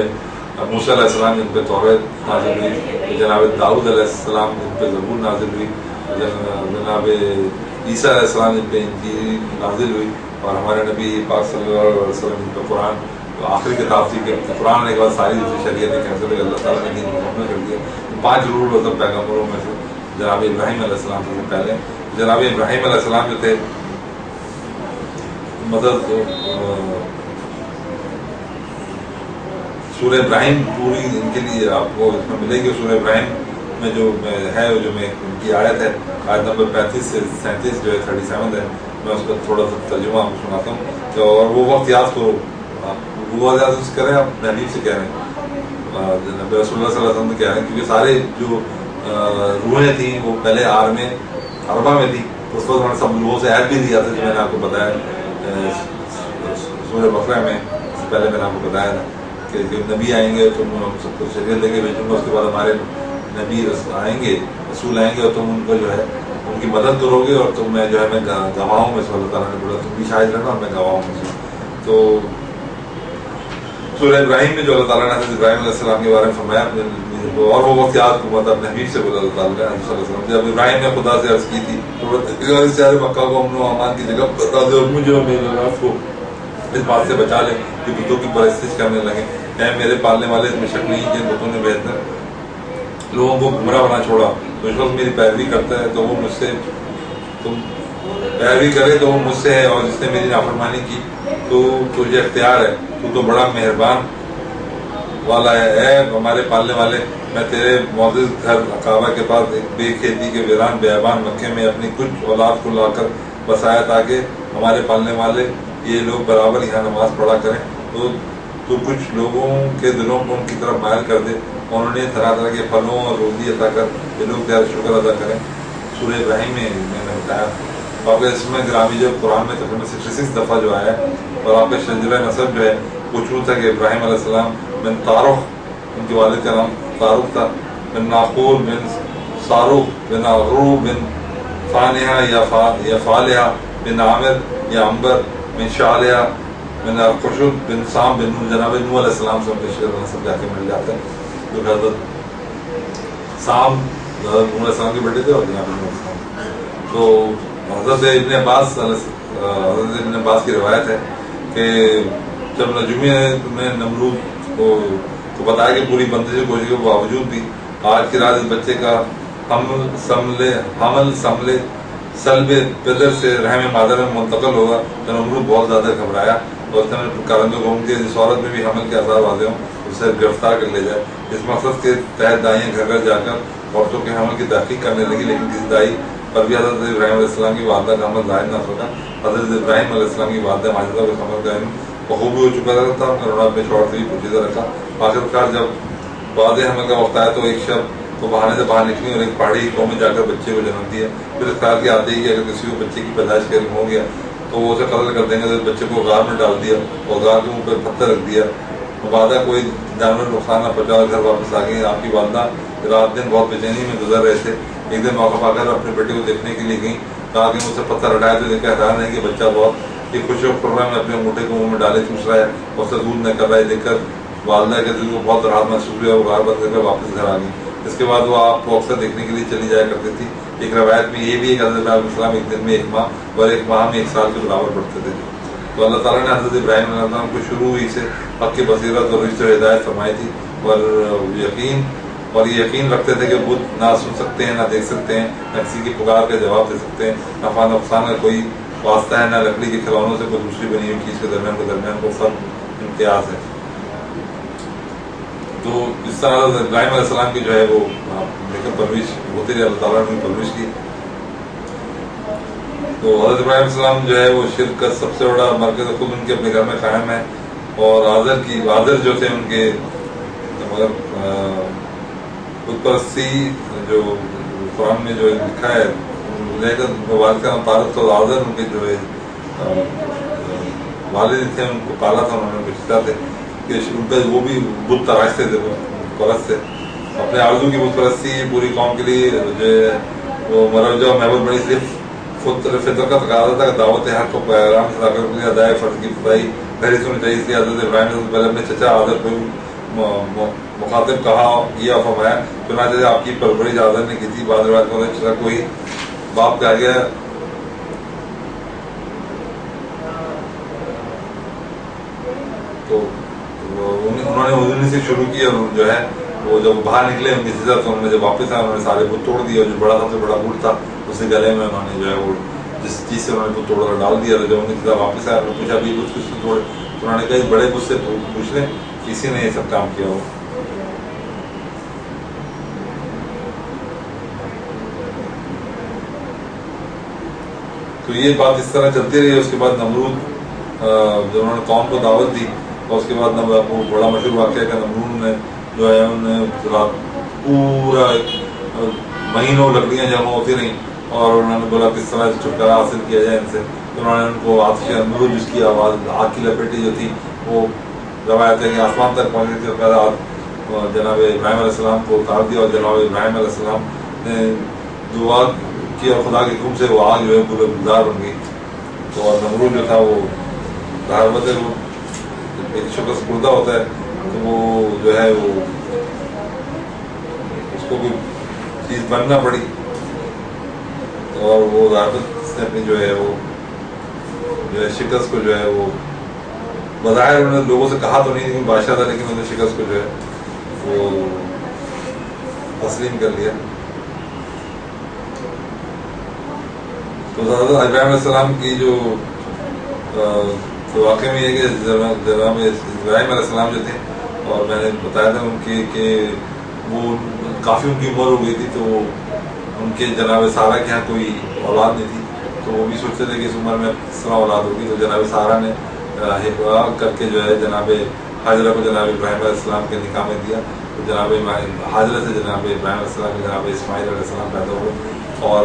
A: موسیٰ علیہ السلام جن پہ توریت نازل ہوئی، جناب داؤد علیہ السلام جن پہ زبور نازل ہوئی، جناب عیسیٰ علیہ السلام جن پہ انجیل نازل ہوئی، اور ہمارے نبی پاک صلی اللہ علیہ وسلم جن پہ قرآن آخری کتاب تھی کہ قرآن نے کے بعد ساری دوسری شریعتیں کینسل ہوئی، اللہ تعالیٰ نے دین مکمل کر دیا. 5 رول اعظم پیغمبروں میں سے جناب ابراہیم علیہ السلام سے پہلے جناب ابراہیم علیہ السلام جو تھے، مطلب سورہ ابراہیم پوری ان کے لیے آپ کو اس میں ملے گی. سورہ ابراہیم میں جو ہے جو میں ان کی آیت ہے، آیت نمبر 35 سے 37 جو ہے 37 ہے، میں اس کا تھوڑا سا ترجمہ آپ کو سناتا ہوں. تو اور وہ وقت یاد کرو، وہ یاد اس کریں، آپ حبیب سے کہہ رہے ہیں، نبی رسول اللہ صلی اللہ علیہ وسلم کہہ رہے ہیں، کیونکہ سارے جو روحیں تھیں وہ پہلے عربہ میں تھی، اس وقت انہوں نے سب لوگوں سے عہد بھی دیا تھا، جو میں نے آپ کو بتایا سورہ بقرہ میں، اس سے پہلے میں نے آپ کو بتایا تھا کہ جب نبی آئیں گے تو ہم سب کو شریعت لے کے بھیجوں گا، اس کے بعد ہمارے نبی آئیں گے، رسول آئیں گے، اور تم ان کو جو ہے ان کی مدد کرو گے، اور تم میں جو ہے میں گواہوں میں سے، اللہ تعالیٰ نے بولا تم بھی شاہد رہنا اور میں گواہوں میں سے. تو سورہ ابراہیم میں جو اللہ تعالیٰ نے حضرت ابراہیم علیہ السلام کے بارے میں فرمایا، اور وہ وقت یاد کو مطلب حبیب سے بولا اللہ تعالیٰ نے صلی اللہ علیہ وسلم، جب ابراہیم نے خدا سے عرض کی تھی شہر مکہ کو امن و امان کی جگہ بتا دے، اور مجھے اور میرے نفس کو اس بات سے بچا لے کہ بتوں کی پرستش کرنے لگے. اے میرے پالنے والے، اس میں شک نہیں کہ بتوں نے بہتر لوگوں کو گمراہ بنا چھوڑا، تو اس وقت میری پیروی کرتا ہے تو وہ مجھ سے، تم پیروی کرے تو وہ مجھ سے ہے، اور جس نے میری نافرمانی کی تو تجھے اختیار ہے، تو بڑا مہربان والا ہے. اے ہمارے پالنے والے، میں تیرے معزز گھر کعبہ کے پاس ایک بے کھیتی کے ویران بیابان مکے میں اپنی کچھ اولاد کو لا کر बसाया ताकि हमारे पालने वाले ये लोग बराबर यहाँ नमाज पढ़ा करें। तो कुछ लोगों के दिलों को उनकी तरफ मायल कर दे, और उन्हें तरह तरह के फलों और रोजी अता कर ये लोग तेरा शुक्र अदा करें। सूरह इब्राहिम में मैंने बताया। तो आपका इसमें ग्रामी जो कुरान में तकरीबन 66 दफ़ा जो आया, और आपका शजरा नसब जो है वो शुरू था कि इब्राहिम अलैहिस्सलाम बिन तारुख, उनके वालिद का नाम तारुख था, बिन नाखूर बिन सारुख बिन अगरू बिन फानिहा या फालिहा बिन आमिर या अंबर बिन शालिहा बिन खुशब बिन साम बिन नूह। जनाब नूह अलैहिस्सलाम से उनके शजरा नसब जाके मिल जाता है, जो हज़रत साम नूह अलैहिस्सलाम के बेटे थे और जनाब नूह अलैहिस्सलाम। तो हज़रत इब्न अब्बास की रिवायत है कि जब नजूमी ने नमरूद को बताया कि पूरी बंदिश कोशिश के बावजूद भी आज की रात इस बच्चे का हमल समले सल्बे बदर से रहम मादर में मुंतकिल होगा, तो नमरूद बहुत ज़्यादा घबराया और उसने करंदों को उनके जिस औरत में भी हमल के आसार वाजे हों उसे गिरफ्तार कर ले जाए। इस मकसद के तहत दाइयाँ घर घर जाकर औरतों के हमल की तहकीक करने लगी, लेकिन किसी दाई पर भी हज़रत इब्राहिम अलैहिस्सलाम की वालदा का अमल जाहिर न होगा। हज़रत इब्राहिम अलैहिस्सलाम की वालदा माजिदा को समझ का बखूबी हो चुका था, उन्होंने अपने शौहर से भी पूछीदा रखा। आखिरकार जब वादे हमल का वक्त आया तो एक शब को बहाने से बाहर निकली और एक पहाड़ी गाँव में जाकर बच्चे को जन्म दिया। फिर इस ख्याल के आते ही कि अगर किसी को बच्चे की पैदाइश का इल्म हो गया तो वो उसे कत्ल कर देंगे, तो बच्चे को गार में डाल दिया और गार के मुँह पर पत्थर रख दिया। वादा कोई जानवर नुकसान न पहुँचा, घर वापस आ गई। आपकी वालदा रात दिन बहुत बेचैनी में गुजर रहे थे। एक दिन मौका पाकर अपने बेटे को देखने के लिए गई, कहा कि मुझसे पत्थर हटाया तो देखा हैरान है कि बच्चा बहुत एक खुशी प्रोग्राम में अपने अंगूठे को मुँह में डाले चूस रहा है और उसे दूध न कर रहा है। देखकर वालदा के दिल को बहुत राहत महसूस हुई और गार बंद करके वापस घर आ गई। इसके बाद वो आपको अक्सर देखने के लिए चली जाया करती थी। एक रवायत में ये भी है कि हज़रत इब्राहिम एक दिन में 1 माह और 1 माह में 1 साल के बराबर बढ़ते थे। तो अल्लाह ताला ने हज़रत इब्राहिम अलैहिस्सलाम को शुरू ही से हक़ की बसीरत और रिश्ते हिदायत फरमाई थी, और ये यकीन रखते थे कि बुत ना सुन सकते हैं, ना देख सकते हैं, न किसी की पुकार का जवाब दे सकते हैं, नफ़ा नुकसान का कोई वास्ता है, ना लकड़ी के खिलौनों से कोई दूसरी बनी हुई चीज़ के दरमियान को फ़र्क इम्तियाज़ है। तो इस तरह इब्राहिम अलैहिस्सलाम की जो है वो लेकिन परवरिश होती रही, अल्लाह ताला ने परवरिश की। तो हज़रत इब्राहिम अलैहिस्सलाम जो है वो शिर्क का सबसे बड़ा मरकज़ खुद उनके अपने घर में कायम है, और आज़र जो थे उनके मतलब बुतपरस्ती जो कुरान में जो लिखा है, लेकिन वालिद का नाम तारुख तो आज़र उनके जो है वालिद थे, उनको पाला था उन्होंने, बेचता थे कि उन पर वो भी बुत तराशते थे, परस्त थे। अपने आरज़ू की बुत परस्ती पूरी कौम के लिए जो वो मरवजा महबूब बड़ी सिर्फ फितर का तकाजा था कि दावत हक़ को पैगाम से लाकर अदाए फ़र्ज़ की फदाई घर ही होनी चाहिए। इसलिए हज़रत इब्राहिम से पहले अपने चचा आज़र को मुखातिब कहा या फरमाया, चुनांचे आपकी परवरिश आज़र ने की थी। बाद रिवायत में चचा कोई बाप कहा गया तो उन्होंने उन्हीं से शुरू की, और जो है वो जब बाहर निकले उनकी सीधा तो उन्होंने जब वापस आए उन्होंने सारे बुत तोड़ दिए, और जो बड़ा सबसे बड़ा बुत था उसके गले में उन्होंने जो है वो जिस चीज़ से उन्होंने बुत तोड़ कर डाल दिया। तो जब उनकी सीधा वापस आया उन्होंने पूछा अभी बुत किसने तोड़े, तो उन्होंने कहा बड़े बुत से पूछ लें, किसी ने ये सब काम किया हो। तो ये बात इस तरह चलती रही। उसके बाद नमरूद जब उन्होंने कौम को दावत दी, और उसके बाद वो बड़ा मशहूर वाक़या का नमरूद ने जो है उन्होंने पूरा महीनों लकड़ियाँ जमा होती रहीं, और उन्होंने बोला किस तरह से छुटकारा हासिल किया जाए इनसे। तो उन्होंने उनको आतिश नमरूद जिसकी आवाज़ आग की लपेटी जो थी वो रवायत है कि आसमान तक पहुँच गई थी। पहले जनाब इब्राहिम अलैहिस्सलाम को उतार दिया, और जनाब इब्राहिम अलैहिस्सलाम ने दुआ की और खुदा के हुक्म से वो आग जो है पूरे गुलजार बन गई। तो और नमरूद जो था वो धारवत एक शख्स पुर्दा होता है, तो वो जो है वो उसको कोई चीज़ बनना पड़ी, और वो धारवत से अपनी जो है वो जो है शिकस्त को जो है वो बज़ाहिर उन्होंने लोगों से कहा तो नहीं, लेकिन बादशाह था, लेकिन उन्होंने शिकस्त को जो है वो तस्लीम कर लिया। तो इब्राहिम अलैहिस्सलाम की जो तो वाकई में ये कि जनाब इब्राहिम अलैहिस्सलाम जो थे, और मैंने बताया था उनके कि वो काफ़ी उनकी उम्र हो गई थी, तो उनके जनाब सारा के यहाँ कोई औलाद नहीं थी, तो वो भी सोचते थे कि इस उम्र में किस तरह औलाद होगी। तो जनाब सारा ने हिबा करके जो है जनाब हाजरा को जनाब इब्राहिम अलैहिस्सलाम के निकाह में दिया। तो जनाब हाजरा से जनाब इब्राहिम अलैहिस्सलाम के जनाब इस्माइल अलैहिस्सलाम पैदा हुए। और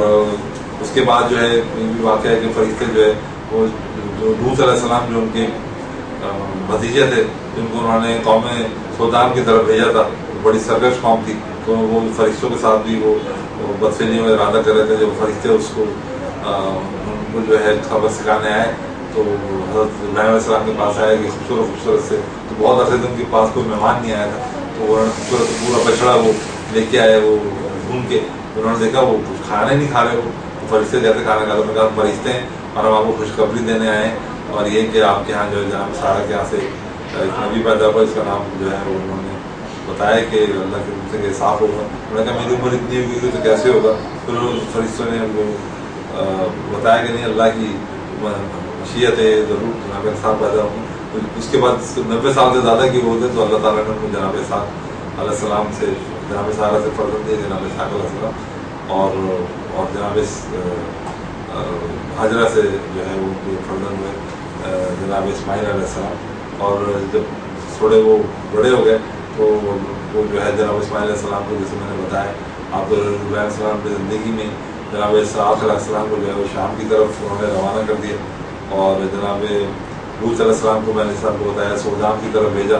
A: उसके बाद जो है ये भी वाक़या है कि फरिश्ते जो है वो जो लूत अलैहिस्सलाम जो उनके भतीजे थे जिनको उन्होंने कौम सोदान की तरफ भेजा था, बड़ी सरकश कौम थी, तो वो फरिश्तों के साथ भी वो बदफेली में इरादा कर रहे थे। जब फरिश्ते उसको उनको जो है खबर सिखाने आए तो हज़रत इब्राहिम अलैहिस्सलाम के पास आया कि खूबसूरत से, तो बहुत अर्से से उनके पास कोई मेहमान नहीं आया था, तो उन्होंने खूबसूरत पूरा बछड़ा वो लेके आए, वो ढूंढ के उन्होंने देखा वो कुछ खाने नहीं खा रहे, वो तो फरिश्ते जैसे खाना खा रहे, कहा फरिश्ते हैं और हम आपको खुशखबरी देने आए और ये कि आपके यहाँ जो है जनाब सारा के यहाँ से एक नबी पैदा हुआ, इसका नाम जो है वो उन्होंने बताया कि अल्लाह के रूप से साफ होगा। उन्होंने कहा मेरी उम्र इतनी होगी तो कैसे होगा। फिर फरिश्तों ने बताया कि नहीं अल्लाह की मशीयत है, ज़रूर जनाब साहब पैदा होंगे। तो उसके बाद 90 साल से ज़्यादा की होते तो अल्लाह ताला ने उनको जनाब साहब अलैहिस्सलाम से जनाब सारा से फर्जंद दिए, जनाब साहब अलैहिस्सलाम और जनाब हाजरा से जो है वो फर्जंद हुए जनाब इस्माइल अलैहिस्सलाम। और जब थोड़े वो बड़े हो गए तो वो जो है जनाब इस्माइल अलैहिस्सलाम को जैसे मैंने बताया आप अलैहिस्सलाम की ज़िंदगी में जनाब इसहाक़ अलैहिस्सलाम को जो है वो शाम की तरफ उन्होंने रवाना कर दिया और जनाब लूत अलैहिस्सलाम को मैंने साहब को बताया सोदान की तरफ भेजा।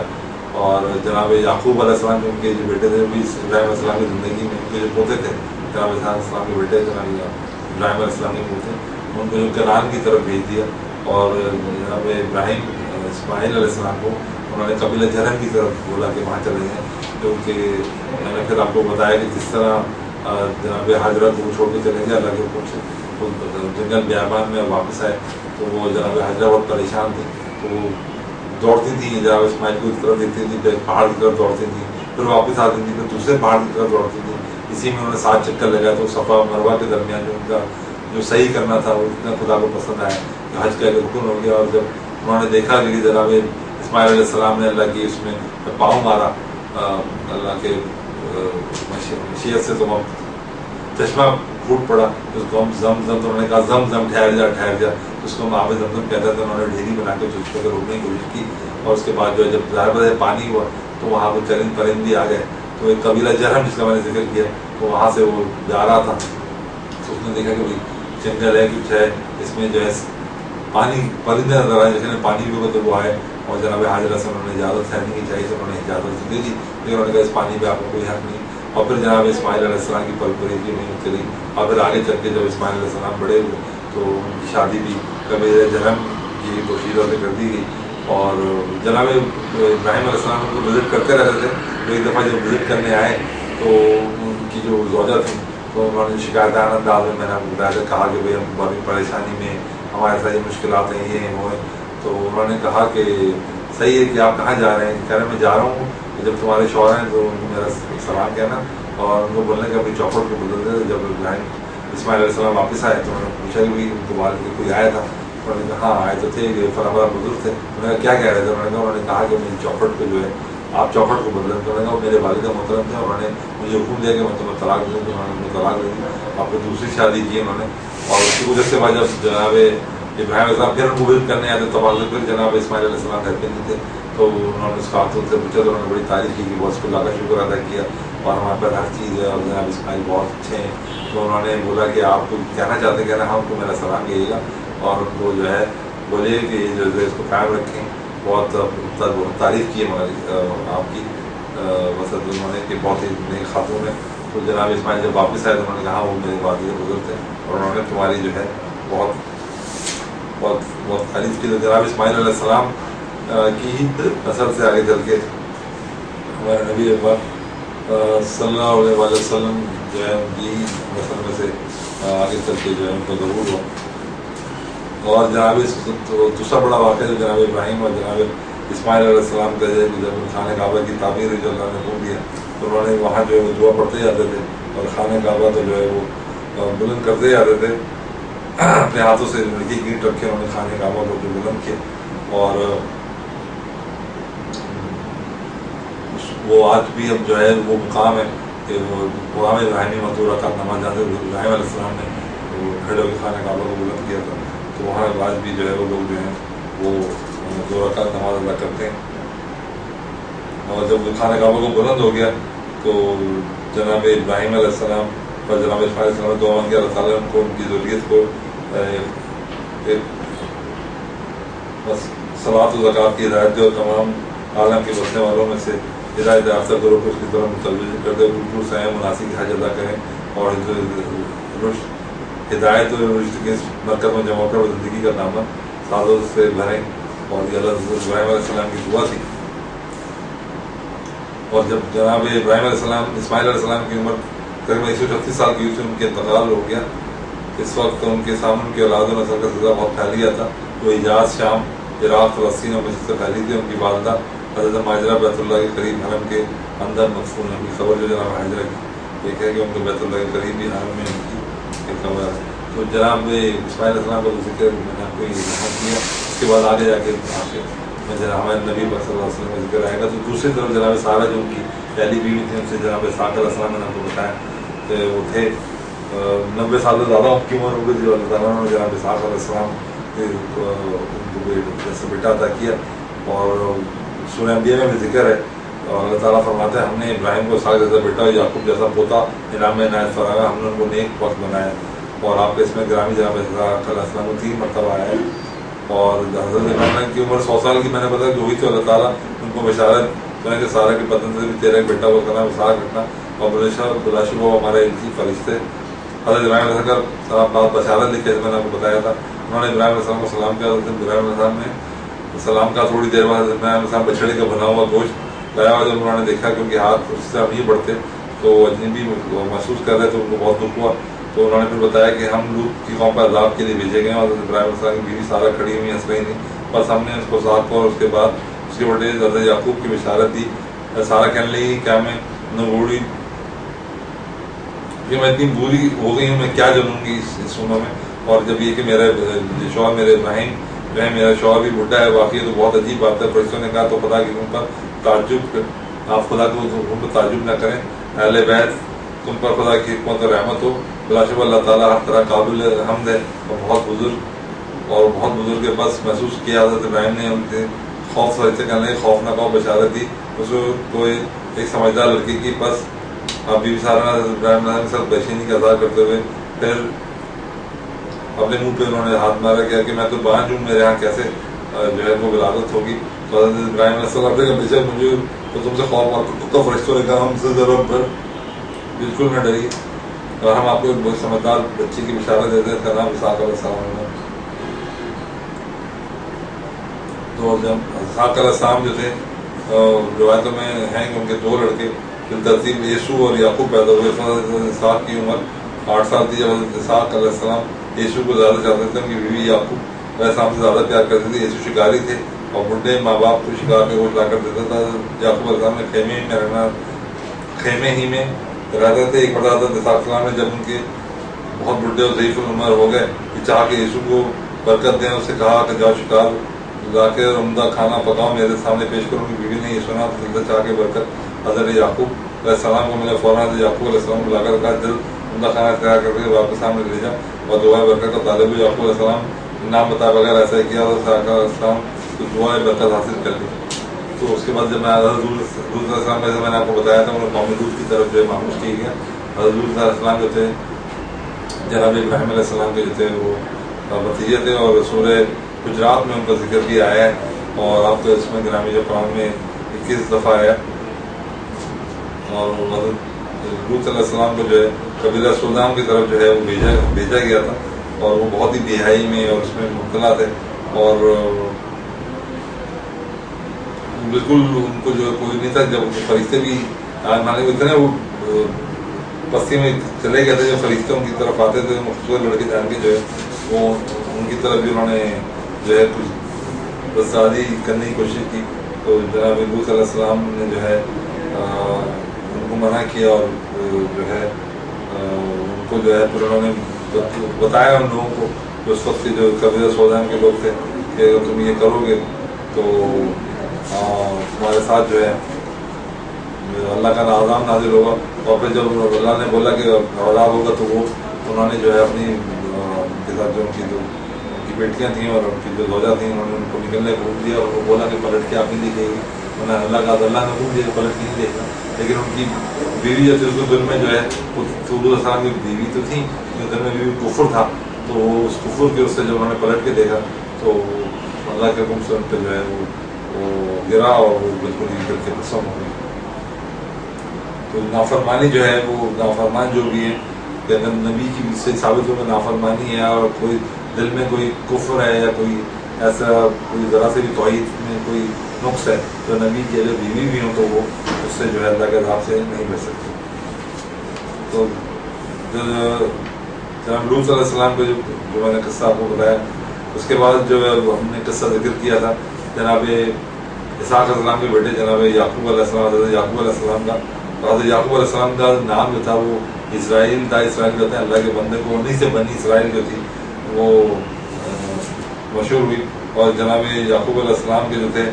A: और जनाब याकूब अलैहिस्सलाम के उनके जो बेटे थे भी इब्राहिम अलैहिस्सलाम की ज़िंदगी में उनके जो पोते थे जनाब इसहाक़ अलैहिस्सलाम के बेटे जनाब इब्राहिम अलैहिस्सलाम के पोते उनको जो कनान की तरफ भेज दिया। और जनाब इब्राहिम इस्माइल अलैहिस्सलाम को उन्होंने कबीला जरम की तरफ बोला कि वहाँ चले गए, क्योंकि मैंने फिर आपको बताया कि जिस तरह जनाब हाजरा को छोड़ के चले गए अल्लाह के हुक्म से, तो जंगल बियाबान में वापस आए तो वो जनाब हाजरा बहुत परेशान थी, तो वो दौड़ती थी जनाब इस्माइल को तरफ देखती थी, फिर पहाड़ की तरफ दौड़ती थी, फिर वापस आती थी, फिर दूसरे पहाड़ की तरफ दौड़ती थी। इसी में उन्होंने 7 चक्कर लगाया। तो सफ़ा मरवा के दरमियान जो उनका जो सही करना था वो इतना खुदा को पसंद आया कि हज का रुकन हो गया। और जब उन्होंने देखा कि जनाब इस्माइल अलैहिस्सलाम ने अल्लाह की उसमें पाँव मारा अल्लाह के मशीयत से, तो चश्मा फूट पड़ा, उसको हम जम तो उन्होंने कहा जम ठहर जा, तो उसको हम आब जमजम कहते थे। उन्होंने ढेरी बना के उस पर रोकने की कोशिश की और उसके बाद जो है जब ज़ाहिर पानी हुआ तो वहाँ पर चरिंद परिंद भी आ गए। तो एक कबीला जरम जिसका मैंने जिक्र किया तो वहाँ से वो जा रहा था, तो उसने देखा कि भाई जंगल है कुछ है, इसमें जो है पानी परिंदे नजर आए, जिसने पानी भी होगा तो वो आए और जनाब हाजरा से उन्होंने इजाज़त सहनी की चाहिए, तो उन्होंने इजाज़त दे दी, लेकिन उन्होंने कहा इस पानी पे आपको कोई हक नहीं। और फिर जनाब इस्माइल अलैहिस्सलाम की परवरिश नहीं चली और फिर आगे चल के जब इस्माइल अलैहिस्सलाम बड़े हुए तो उनकी शादी भी कबीले जरम की तोशीरों से कर दी गई। और जनाब इब्राहिम अलैहिस्सलाम को विज़िट करते रहते थे, तो एक दफ़ा जब विज़िट करने आए तो उनकी जो ज़ौजा थी तो उन्होंने शिकायत अंदाज में मैंने आपको बताया था, कहा कि भाई हम बड़ी परेशानी में हमारे साथ ये मुश्किलात हैं, ये हैं वो हैं। तो उन्होंने कहा कि सही है कि आप कहाँ जा रहे हैं, कह रहे मैं जा रहा हूँ जब तुम्हारे शौहर हैं तो मेरा सलाम कहना। और उनको बोलने का भाई चौखट को बदल दे। जब इब्राहिम इस्माइल अलैहिस्सलाम वापस आए तो उन्होंने पूछा कि भाई उनको वालिद कोई आया था, उन्होंने कहा हाँ आए तो थे, ये फलाफला बुजुर्ग थे। उन्होंने क्या कह रहे थे, उन्होंने कहा कि मेरी चौखट को जो है आप चौखट को बदलें। तो उन्होंने कहा मेरे वालिद मोहतरम थे, उन्होंने मुझे हुक्म दिया कि मैं तुम्हें तलाक दूँ, तो उन्होंने मुझे तलाक दे दी, आपको दूसरी शादी की उन्होंने। और उसकी वजह से बाद जब जनाब इब्राहिम अलैहिस्सलाम फिर उनको विज़िट करने आए थे तब फिर जनाब इस्माइल अलैहिस्सलाम घर पे नहीं थे, तो उन्होंने उस खातून से पूछा तो उन्होंने बड़ी तारीफ़ की कि बहुत अल्लाह का शुक्र अदा किया और हमारे पास हर चीज़ है और जनाब इस्माइल बहुत अच्छे हैं। तो उन्होंने बोला कि आप कहना चाहते कहना हाँ उनको मेरा सलाम कहिएगा और उनको जो है बोलिए कि जो है इसको कायम रखें। बहुत तारीफ़ की हमारी आपकी वसत उन्होंने कि बहुत ही नई खातून है। तो जनाब इस्माइल जब वापस आए तो उन्होंने कहा वो मेरे वालिद बुजुर्ग थे और उन्होंने तुम्हारी जो है बहुत बहुत बहुत तारीफ़ की। तो जनाब इस्माइल अलैहिस्सलाम की ही नस्ल से आगे चल के हमारे नबी पाक सल्लल्लाहु अलैहि वसल्लम जो है उनकी नस्ल में से आगे चल के जो है उनको ज़रूर हुआ। और जनाब तो दूसरा बड़ा वाक़या जो जनाब इब्राहिम और जनाब इस्माइल अलैहिस्सलाम का जब खाने काबा की तामीर जो अल्लाह ने हुक्म दिया तो उन्होंने वहाँ जो है दुआ पढ़ते जाते थे और खाने काबा तो जो है वो बुलंद करते जाते थे अपने हाथों से ईंट रखे उन्होंने खाने काबा को जो बुलंद किया। और वो आज भी अब जो है वो मुकाम है कि वो मुकाम इब्राहिमी मथूरा का नमाज जानते इब्राहिम अलैहिस्सलाम ने کھڑے ہو کے خانہ کعبہ کو بلند کیا تھا. تو وہاں آج بھی جو ہے وہ لوگ جو ہیں وہ 2 رکعت نماز ادا کرتے ہیں. اور جب خانہ کعبہ کو بلند ہو گیا تو جناب ابراہیم علیہ السلام اور جناب اسماعیل علیہ السلام دعا مانگی اللہ تعالیٰ ان کو ان کی ذریت کو بس صلاۃ و زکوٰۃ کی ہدایت دے اور تمام عالم کے بسنے والوں میں سے ہدایت یافتہ گروہ کو اس کی طرح متوجہ کر دے. بالکل صحیح مناسب حج ادا کریں اور ہدایت اور رشتے کے مرکز میں جمع کر زندگی کا دامن سازوں سے بھریں. اور یہ اللہ ابراہیم علیہ السلام کی دعا تھی. اور جب جناب ابراہیم علیہ السلام اسماعیل علیہ السلام کی عمر تقریباً 136 سال کی ہوئی تھی ان کے انتقال ہو گیا. اس وقت ان کے سامنے ان کے اولاد و نسل کا سلسلہ بہت پھیل گیا تھا. وہ حجاز، شام، عراق، فلسطین اور مصر سے پھیلی تھی. ان کی والدہ حضرت ماجرہ بیت اللہ کے قریب حرم کے اندر مدفون ہے. ان کی خبر جو جناب ماجرہ کی ایک ہے کہ ان کے بیت اللہ کے قریب بھی حرم میں ان کی ایک خبر ہے. تو جناب اسماعیل علیہ السلام کا ذکر میں نے آپ کو یہاں کیا. اس کے بعد آگے جا کے ہمارے نبی صلی اللہ علیہ وسلم کا ذکر آئے گا. تو دوسری طرف جناب سارہ جو ان کی پہلی بیوی تھی ان سے جناب اسحاق علیہ السلام نے آپ کو بتایا کہ وہ تھے 90 سال سے زیادہ ان کی عمر ہو گئی تھی. اللہ تعالیٰ نے جناب اسحاق علیہ السلام جیسے بیٹا عطا کیا. اور سورہ انبیاء میں بھی ذکر ہے اور اللہ تعالیٰ فرماتے ہیں ہم نے ابراہیم کو اسحاق جیسا بیٹا یعقوب جیسا پوتا انعام میں عنایت فرمایا. ہم نے ان کو نیک وقت بنایا. اور آپ کے اس میں گرامی جناب اسحاق علیہ السلام کو 3 مرتبہ آیا ہے. اور حضرت ابراہیم کی عمر 100 سال کی میں نے بتایا جو ہوئی تھی. اللہ تعالیٰ ان کو بشارت کہ سارہ کے بدن سے بھی تیرا ایک بیٹا ہوا کرنا اسحاق رکھنا. اور بلا شبہ ہمارے فرشتے حضرت ابراہیم علیہ السلام بات بشارت لکھے میں نے آپ کو بتایا تھا. انہوں نے ابراہیم علیہ السلام کو سلام کیا. حضرت ابراہیم علیہ السلام نے سلام کا تھوڑی دیر بعد حضرت ابراہیم علیہ السلام بچڑے کا بنا ہوا گوشت لایا ہوا. جب انہوں نے دیکھا کہ ان کے ہاتھ اس سے نہیں بڑھتے تو اجنبی محسوس کر رہے تو ان کو بہت دکھ ہوا. تو انہوں نے پھر بتایا کہ ہم لوط کی قوم پر عذاب کے لیے بھیجے گئے. اور حضرت ابراہیم علیہ السلام کی بیوی سارہ کھڑی ہوئی ہنس رہی تھی. بس ہم نے اس کو ساتھ کو اور اس کے بعد اس کے بڑے حضرت یعقوب کی بشارت دی. سارہ کہنے لگی کیا میں بوڑھی کہ میں اتنی بوری ہو گئی ہوں میں کیا جنوں گی اس عمر میں. اور جب یہ کہ میرا شوہر میرے ابراہیم جو ہے میرا شوہر بھی بڈھا ہے واقعی تو بہت عجیب بات ہے. فرشتوں نے کہا تو خدا کی تم پر تعجب آپ خدا کو تم پر تعجب نہ کریں. اہل بیت تم پر خدا کی حکمت اور رحمت ہو. بلا شبہ اللہ تعالیٰ ہر طرح قابل حمد ہے اور بہت بزرگ کے بس محسوس کیا. حضرت ابراہیم نے ان کے خوف سے کہنے لگے خوف نہ کہو بشارت دی. اس کو ایک سمجھدار لڑکی کی بس ابھی سارا ابراہیم کے ساتھ بےچینی کا اظہار کرتے ہوئے پھر اپنے منہ پہ انہوں نے ہاتھ مارا کیا کہ میں تو بانجھ ہوں میرے یہاں کیسے جو ہے وہ ولادت ہوگی. تو حضرت ابراہیم علیہ السلام نے کہا بے شک مجھے تو تم سے خوف اور کتا فرشتوں نے کہا ہم سے ذرا پر بالکل نہ ڈریے اور ہم آپ کو ایک بہت سمجھدار بچی کی بشارت دیتے ہیں. اس کا نام اسحاق علیہ السلام ہے. تو جب اسحاق علیہ السلام جو تھے روایتوں میں ہیں کہ ان کے 2 لڑکے ترتیب یسوع اور یعقوب پیدا ہوئے. اسحاق کی عمر 8 سال تھی جب حضرت اسحاق علیہ السلام یسوع کو زیادہ چاہتے تھے. ان کی بیوی یعقوب علیہ السلام سے زیادہ پیار کرتی تھی. یسوع شکاری تھے اور بڈھے ماں باپ کو شکار کے گوشت لا کر دیتا تھا. یعقوب علیہ السلام نے خیمے ہی میں رہتے تھے. ایک مرتبہ حضرت اسحاق السلام نے جب ان کے بہت بڈھے اور ضعیف العمر ہو گئے کہ چاہ کے یسوع کو برکت دیں اس سے کہا کہ جاؤ شکار لا کے عمدہ کھانا پکاؤ میرے سامنے پیش کرو. ان کی بیوی نے یہ سنا تو دل چاہ کے برکت حضرت یعقوب علیہ السلام کو ملا. فوراً حضرت یعقوب علیہ السلام کو بلا کر کہا دل عمدہ کھانا تیار کر کے واپس سامنے لے جا اور دعائے برکت کا طالب ہوئی. یعقوب علیہ السلام نام بتا بغیر ایسا کیا حضرت علیہ السلام تو دعائے برکت حاصل کر لی. تو اس کے بعد جب میں حضرت علیہ السلام جیسے میں نے آپ کو بتایا تھا انہیں قوم لوط کی طرف جو ہے معموش کی گیا. حضرت علیہ السلام جو تھے جناب ابراہیم علیہ السلام کے جو تھے وہ بھتیجے تھے اور سورہ حجرات میں ان کا ذکر بھی آیا ہے. اور آپ کو اس میں گرامی جو قرآن میں 21 دفعہ آیا. اور حضرت لوط علیہ السلام کو جو ہے قبیلہ سودام کی طرف جو ہے وہ بھیجا گیا تھا اور وہ بہت ہی بہائی میں اور اس میں مبتلا تھے اور بالکل ان کو جو کوئی نہیں تھا. جب ان کے فرشتے بھی مانے اتنے وہ بستی میں چلے گئے تھے جو فرشتے ان کی طرف آتے تھے خوبصورت لڑکے جان کے جو ہے وہ ان کی طرف بھی انہوں نے جو ہے کچھ شادی کرنے کی کوشش کی. تو جناب لوط علیہ السلام نے جو ہے ان کو منع کیا اور جو ہے ان کو جو ہے پھر انہوں نے بتایا ان لوگوں کو جو اس وقت کے جو قبیلہ سودان کے لوگ تھے کہ اگر تم یہ کرو گے تو تمہارے ساتھ جو ہے اللہ کا عذاب نازل ہوگا. اور پھر جب اللہ نے بولا کہ عذاب ہوگا تو وہ انہوں نے جو ہے اپنی के साथ जो उनकी बेटियाँ थीं और उनकी जो ज़ौजा थीं, उन्होंने उनको निकलने को हुक्म दिया और वो बोला कि पलट के आप नहीं दिखेगी, वरना अल्लाह का अल्लाह ने हुक्म दिया कि पलट के नहीं देखना। लेकिन उनकी बीवी जो थी उसको दिल में जो है रसूल सल्लल्लाहु की बीवी तो थी, दिल में बीवी कुफर था, तो उस कुफर के उससे जब उन्होंने पलट के देखा तो अल्लाह के हुक्म से उन पर जो है वो गिरा और वो बिल्कुल ही दिल के भस्म हो गई। तो नाफरमानी जो है वो नाफरमान जो भी है, अगर नबी की से साबित हो नाफरमानी है और कोई दिल में कोई कुफ्र है या कोई ऐसा कोई ज़रा से भी तौहीद में कोई नुक्स है, तो नबी की अगर बीवी भी हो तो वो उससे जो है अल्लाह के अज़ाब से नहीं बच सकती। तो जनाब लूत अलैहिस्सलाम को जो मैंने किस्सा आपको बताया, उसके बाद जो है हमने किस्सा जिक्र किया था जनाब इसहाक़ अलैहिस्सलाम के बेटे जनाब याकूब अलैहिस्सलाम, हज़रत याकूब अलैहिस्सलाम का। हज़रत याकूब अलैहिस्सलाम का नाम जो था वो इसराइल था। इसराइल कहते हैं अल्लाह के बंदे को, उन्हीं से बनी इसराइल जो थी वो मशहूर हुई। और जनाब याकूब अलैहिस्सलाम के जो थे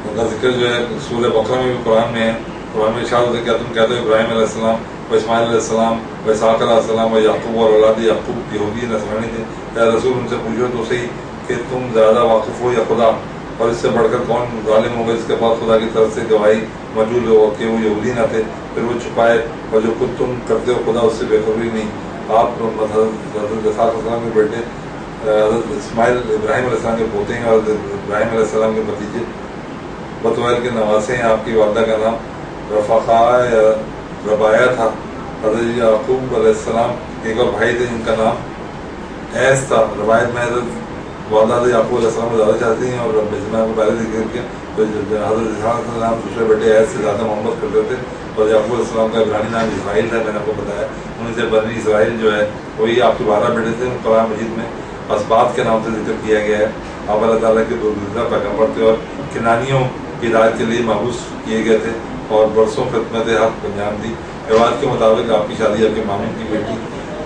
A: उनका जिक्र जो है सूरह बकरा में भी कुरान में है। कुरान में इरशाद होता है क्या तुम कहते हो इब्राहिम अलैहिस्सलाम व इस्माइल अलैहिस्सलाम व इसहाक़ अलैहिस्सलाम व याकूब और औलाद याकूब यहूदी नसरानी थे, या रसूल उनसे पूछो तो सही कि तुम ज़्यादा वाकिफ़ हो या खुदा, और इससे बढ़कर कौन ज़ालिम होगा जिसके पास खुदा की तरफ से गवाही मौजूद हो कि वो यहूदी ना थे, फिर वो छुपाए और जो खुद तुम करते हो खुदा उससे बेखबरी नहीं। आप हज़रत इसहाक़ अलैहिस्सलाम के बेटे हज़रत इस्माइल इब्राहिम अलैहिस्सलाम के पोते हैं और इब्राहिम अलैहिस्सलाम के भतीजे बतवैल के नवासे हैं। आपकी वालदा का नाम रफ़ाक़ा या रबाया था। हज़रत याकूब अलैहिस्सलाम एक और भाई थे जिनका नाम ऐस था। रवायत में हज़रत वालदा याकूब अलैहिस्सलाम को ज़्यादा चाहती हैं और मैं को पहले जिक्र किया तो हज़रत इसहाक़ अलैहिस्सलाम दूसरे बेटे ऐस से ज़्यादा मोहब्बत करते थे और याकूब अलैहिस्सलाम का इब्रानी नाम इसराइल था। मैंने आपको बताया उन्हीं से बनी इसराइल जो है वही आपके 12 बेटे थे। कुरान मजीद में असबात के नाम से जिक्र किया गया है। आप अल्लाह ताला के दो पैगम्बर थे और किनानियों की हिदायत के लिए महबूस किए गए थे और बरसों खिदमत हक़ अंजाम दी। रिवायत के मुताबिक आपकी शादी आपके मामू की बेटी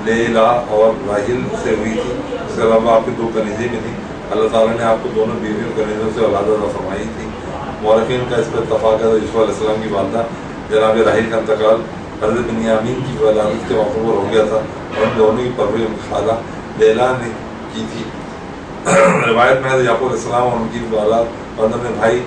A: लेला और राहिल से हुई थी। इसके अलावा आपकी 2 कनीज़ें भी थी। अल्लाह ताला ने आपको दोनों बीवियों कनीज़ों से औलाद अता फरमाई थी। मौरखीन का इस पर इत्तफ़ाक़ है। यूसुफ़ अलैहिस्सलाम की वालदा जनाब राहिल का इंतकाल हज़रत बिन्यामीन की वलादत के मौक़े पर हो गया था और उन दोनों की परवरिश उनकी खाला लेला ने की थी। रिवायत में याकूब अलैहिस्सलाम और उनकी औलाद और अपने भाई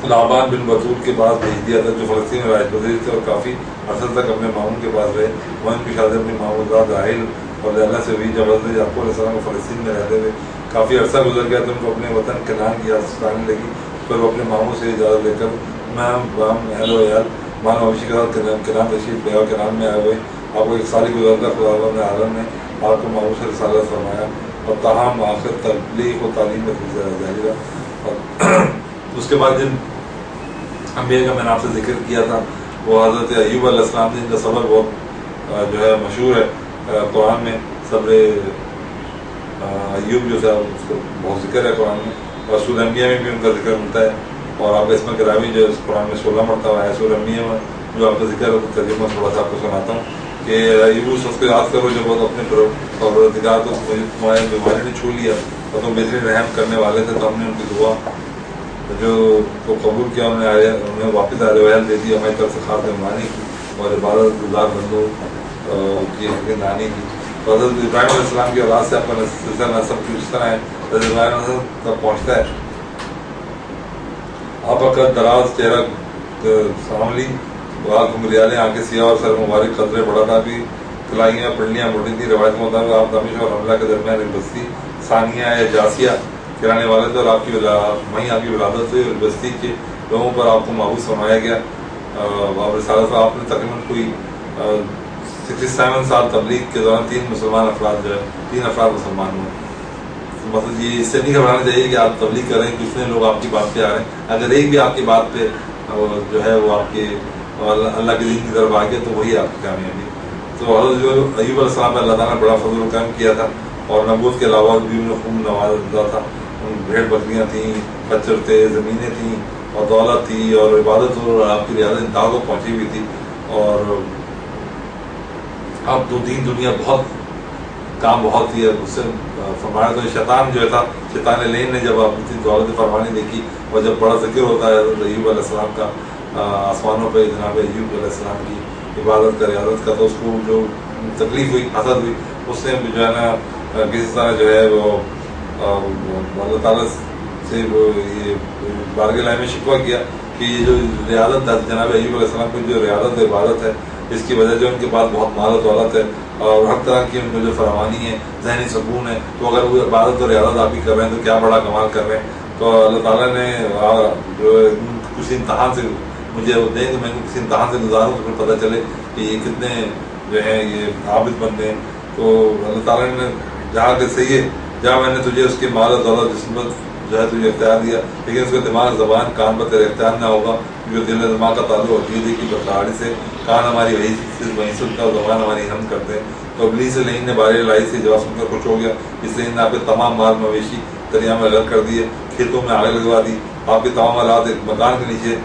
A: लाबान बिन बतूल के पास भेज दिया था जो फ़लस्तीन में राजपजीर थे और काफ़ी अरसा तक अपने मामू के पास रहे। वह इनकी शादी अपनी मामूज़ात राहिल और लैला से हुई। जब हज़रत याकूब अलैहिस्सलाम को फ़लस्तीन में रहते हुए काफ़ी अरसा गुजर गया तो उनको अपने वतन कनान की याद आने लगी। फिर वो अपने मामू से इजाज़त लेकर अहलो यार मान मवेशी के साथ कनान तशरीफ़ ले और कनान में आए हुए। आपको एक साल गुजरता खुदा आलम ने आपको मामू से रिसालत फरमाया और ताहम आखिर तबलीग और तालीम में जारी रहा। और उसके बाद जिन अम्बिया का मैंने आपसे जिक्र किया था वो हज़रत अय्यूब अलैहिस्सलाम थे, जिनका सब्र बहुत जो है मशहूर है कुरान में। सब्र अय्यूब जो था उसको बहुत जिक्र है कुरान में और सूरह अंबिया में भी उनका जिक्र मिलता है। और आप इसमें गिरावी जो है कुरान में 16 मरतबा है। सूरह अंबिया में जो आपका जिक्र है तो तर्जुमा थोड़ा सा आपको सुनाता हूँ कि अय्यूब उसको याद करो जो बहुत अपने परवरदिगार को तुम्हारे बीमारी ने छू लिया और तुम बेहतरीन रहम करने वाले थे, तो हमने उनकी दुआ जो को कबूल किया, उन्हें वापस आल दे दी हमारी तरफ से खास मेहमानी की और इबादत गुजार बंदों की नानी की। तो हज़रत इब्राहिम अलैहिस्सलाम की औलाद से आपका सिलसिला नसब इस तरह है। हज़रत इब्राहिम तक पहुँचता है। आप का दराज चेहरा सांवली बाल घुमरियालें आंखें सियाह और सर मुबारक खतरे बड़ा था। भी कलाइयाँ पिंडलियाँ मोटी थी। रवायत के मुताबिक आप दमिश और हमला के दरमियान एक बस्ती सानिया या जासिया गिराने वाले थे और वहीं आपकी विलादत हुई और बस्ती के लोगों पर आपको महबूस फरमाया गया। आपने तकरीबन कोई 67 साल तबलीग के दौरान 3 मुसलमान अफराद जो है 3 अफराद मुसलमान हुए। मतलब ये इससे नहीं घबराना चाहिए कि आप तबलीग कर रहे हैं, कितने लोग आपकी बात पे आ रहे हैं। अगर एक भी आपकी बात पे जो है वो आपके अल्लाह के दीन की तरफ आ गया तो वही आपकी कामयाबी। तो हज़रत जो अय्यूब अलैहिस्सलाम अल्लाह ताला ने बड़ा फजल करम किया था और नबूवत के अलावा भी उन्हें खूब नवाजा था। भेड़ बकरियाँ थीं, खच्चर थे, ज़मीनें थीं और दौलत थी और इबादत और आपकी रियासत इंतहा को पहुँची हुई थी। और अब तो दीन दुनिया बहुत काम बहुत ही है उससे फरमाया। तो शैतान जो था शैतान लेन ने जब अपनी दौलत फरमानी देखी और जब बड़ा जिक्र होता है अय्यूब अलैहिस्सलाम का आसमानों पर जनाब अय्यूब अलैहिस्सलाम की عبادت کا ریاضت کا، تو اس کو جو تکلیف ہوئی، حسد ہوئی، اس نے جو ہے نا کسی طرح جو ہے وہ اللہ تعالیٰ سے وہ یہ بارگاہ الہی میں شکوہ کیا کہ یہ جو ریاضت ہے جناب ایوب علیہ السلام کی جو ریاضت و عبادت ہے، اس کی وجہ جو ان کے پاس بہت مال و دولت ہے اور ہر طرح کی ان میں جو فراوانی ہے، ذہنی سکون ہے، تو اگر وہ عبادت و ریاضت آپ ہی کر رہے ہیں تو کیا بڑا کمال کر رہے ہیں۔ تو اللہ تعالیٰ نے جو کسی امتحان سے مجھے وہ دیں کہ میں کسی امتحان سے گزاروں تو پھر پتہ چلے کہ یہ کتنے جو ہیں یہ عابد بندے ہیں۔ تو اللہ تعالیٰ نے جہاں کہ صحیح ہے، جہاں میں نے تجھے اس کی مال و دولت جسمت جو ہے تجھے اختیار دیا، لیکن اس کا دماغ زبان کان پر تیرے اختیار نہ ہوگا، جو دل دماغ کا تعلق عقیدے کی بخاری سے، کان ہماری وہی صرف وہیں سنتا اور زبان ہماری ہم کرتے ہیں۔ تو ابلیس لعین نے بارے لائی سے جواب سن کر خوش ہو گیا، اس لیے آپ کے تمام مال مویشی دریا میں غرق کر دیے، کھیتوں میں آگ لگوا دی، آپ کے تمام حالات ایک مکان کے نیچے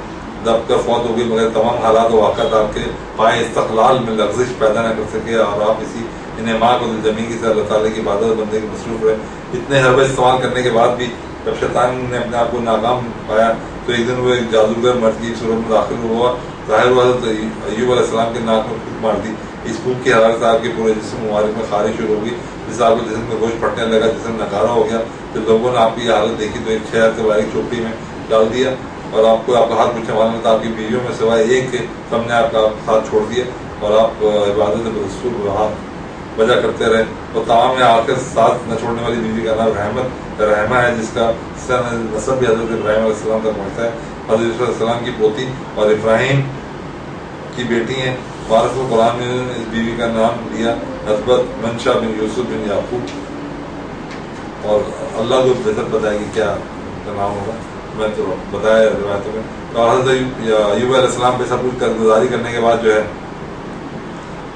A: دب کر فوت ہو گئی، مگر تمام حالات و واقعات آپ کے پائے استقلال میں لغزش پیدا نہ کر سکے، اور آپ اسی انعماق اور زمین سے اللہ تعالیٰ کی عبادت بندے کے مصروف رہے۔ اتنے حربے استعمال کرنے کے بعد بھی جب شیطان نے اپنے آپ کو ناکام پایا تو ایک دن وہ ایک جادوگر مرد کی صورت میں داخل ہوا، ظاہر ہوا حضرت ایوب علیہ السلام کے ناک میں پھونک مار دی، اس پھونک کی حرارت آپ کے پورے جسم مبارک میں خارج شروع ہوگی، جس سے آپ کے جسم میں گوشت پھٹنے لگا، جسم نکارا ہو گیا۔ جب لوگوں نے آپ کی حالت دیکھی تو ایک شہر سے باریک چوٹی میں ڈال دیا اور آپ کو آپ کا ہاتھ پوچھنے والے تھا، آپ کی بیویوں میں سوائے ایک کے سب نے آپ کا ساتھ چھوڑ دیا اور آپ عبادت بدستور ہاتھ وجہ کرتے رہے۔ اور تمام میں آخر ساتھ نہ چھوڑنے والی بیوی کا نام رحمہ ہے، جس کا نسب بھی حضرت ابراہیم علیہ السلام تک پہنچتا ہے، حضرت یوسف علیہ السلام کی پوتی اور ابراہیم کی بیٹی ہیں۔ وارث قرآن میں اس بیوی کا نام لیا حضرت منشا بن یوسف بن یعقوب، اور اللہ کو بہتر بتائے گی کیا کا نام ہوگا، میں تو بتایا روایتوں میں۔ تو حضرت ایوب علیہ السلام پہ سب کچھ گزاری کرنے کے بعد جو ہے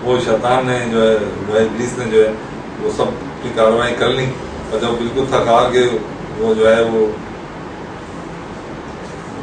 A: وہ شیطان نے جو ہے ابلیس نے جو ہے وہ سب کی کارروائی کر لی، اور جب بالکل تھکا کے وہ جو ہے وہ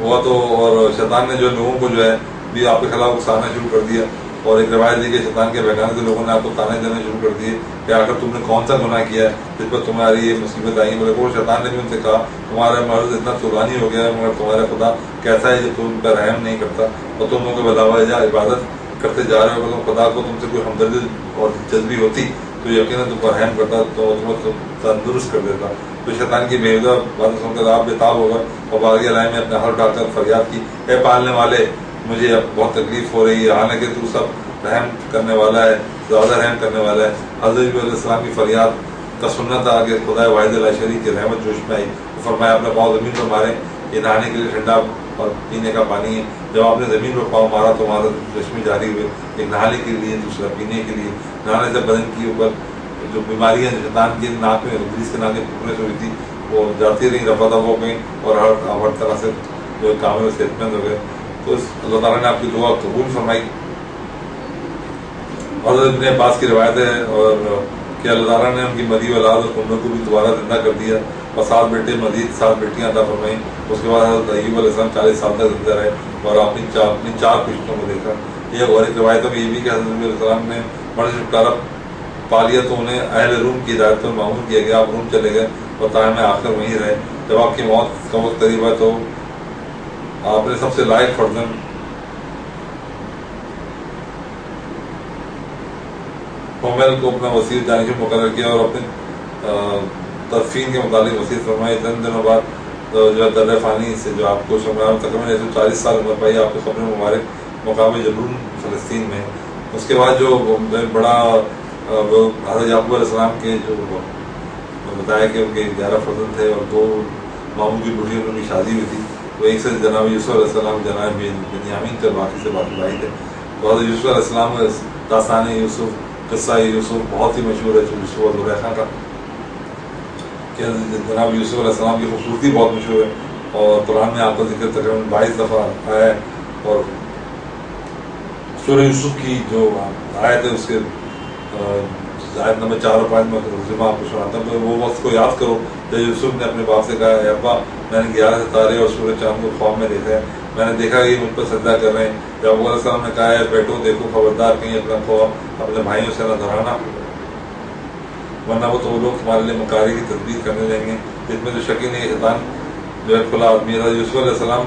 A: ہوا تو اور شیطان نے جو لوگوں کو جو ہے بھی آپ کے خلاف اکسانا شروع کر دیا، اور ایک روایت دی کہ شیطان کے بہکانے سے لوگوں نے آپ کو تانے دینے شروع کر دیے کہ آخر تم نے کون سا گناہ کیا ہے جس پر تمہاری یہ مصیبت آئی۔ مگر وہ شیطان نے بھی ان سے کہا تمہارا مرض اتنا طولانی ہو گیا ہے، مگر تمہارا خدا کیسا ہے جو تم پر رحم نہیں کرتا، اور تم لوگوں کے بلاوا جا عبادت کرتے جا رہے ہو، مگر خدا کو تم سے کوئی ہمدردی اور جذبی ہوتی تو یقیناً تم پر رحم کرتا تو تمہیں تندرست کر دیتا۔ تو شیطان کی بےحدہ باتیں سن کر آپ بےتاب ہوگا اور بارگاہ الہی میں اپنے ہر اٹھا کر فریاد کی، اے پالنے والے مجھے اب بہت تکلیف ہو رہی ہے، حالانکہ تو سب رحم کرنے والا ہے، زیادہ رحم کرنے والا ہے۔ حضرت علیہ السلام کی فریاد کا سننا تھا کہ خدا واحد لا شریک کی رحمت جوش میں آئی، فرمایا اپنا پاؤں زمین پر مارے، یہ نہانے کے لیے ٹھنڈا اور پینے کا پانی ہے۔ جب آپ نے زمین پر پاؤں مارا تو ہمارا چشمے جاری ہوئے، ایک نہانے کے لیے دوسرا پینے کے لیے۔ نہانے سے بدن کے اوپر جو بیماریاں شیطان کی ناک میں ابلیس کے ناک میں پھونکنے سے ہوئی تھی وہ جاتی رہی، رفع دفع ہو گئی، اور ہر طرح سے جو کام ہے صحت مند ہو گئے۔ تو اللہ تعالیٰ نے آپ کی دعا قبول فرمائی۔ حضرت ابن عباس کی روایت ہے اور کہ اللہ تعالیٰ نے ان کی مری اولاد اور کنبوں کو بھی دوبارہ زندہ کر دیا، اور 7 بیٹے مزید 7 بیٹیاں عطا فرمائیں۔ اس کے بعد حضرت ایوب علیہ السلام 40 سال تک زندہ رہے اور اپنی 4 پشتوں کو دیکھا۔ یہ اور ایک روایتوں میں یہ بھی کہ حضرت علیہ السلام نے مرد چھٹکارا پا لیا تو انہیں اہل روم کی ہدایت پر معمول کیا گیا، آپ روم چلے گئے اور تاہم آخر وہیں رہے۔ جب آپ کی موت کا وقت قریب ہے تو آپ نے سب سے لائق فرزند حمیل کو اپنا وسیع جانشین مقرر کیا اور اپنے تدفین کے متعلق وصیت فرمائی۔ چند دنوں بعد جو ہے در فانی سے جو آپ کو شمران تقریباً 140 سال عمر پائی، آپ کو قبر مبارک مقام جبرون فلسطین میں۔ اس کے بعد جو بڑا حضرت یعقوب علیہ السلام کے جو بتایا کہ ان کے 11 فرزند تھے اور 2 ماموں کی بڑھیوں میں ان کی شادی ہوئی تھی، تو ایک سے جناب یوسف علیہ السلام جناب بنیامین تھے، باقی سے باقی بھائی تھے۔ تو حضرت یوسف علیہ السلام داستان یوسف قصہ یوسف بہت ہی مشہور ہے، یوسف اور زلیخا کا، کہ جناب یوسف علیہ السلام کی خوبصورتی بہت مشہور ہے اور قرآن میں آپ کا ذکر تقریباً 22 دفعہ آیا ہے، اور سورہ یوسف کی جو آیت ہے اس کے آیت نمبر 4 اور 5 میں آپ کو سناتا ہوں۔ تو وہ وقت کو یاد کرو جب یوسف نے اپنے باپ سے کہا، اے ابا میں نے 11 ستارے اور سورج چاند کو خواب میں دیکھا ہے، میں نے دیکھا کہ یہ مجھ پر سجدہ کر رہے ہیں۔ یعقوب علیہ السلام نے کہا ہے بیٹو دیکھو خبردار کہیں اپنا خواب اپنے بھائیوں سے نہ دہرانا، ورنہ وہ تو لوگ تمہارے لیے مکاری کی تدبیر کرنے لیں گے، اس میں جو شکی نہیں شیطان جو ہے کھلا آدمی ہے۔ یوسف علیہ السلام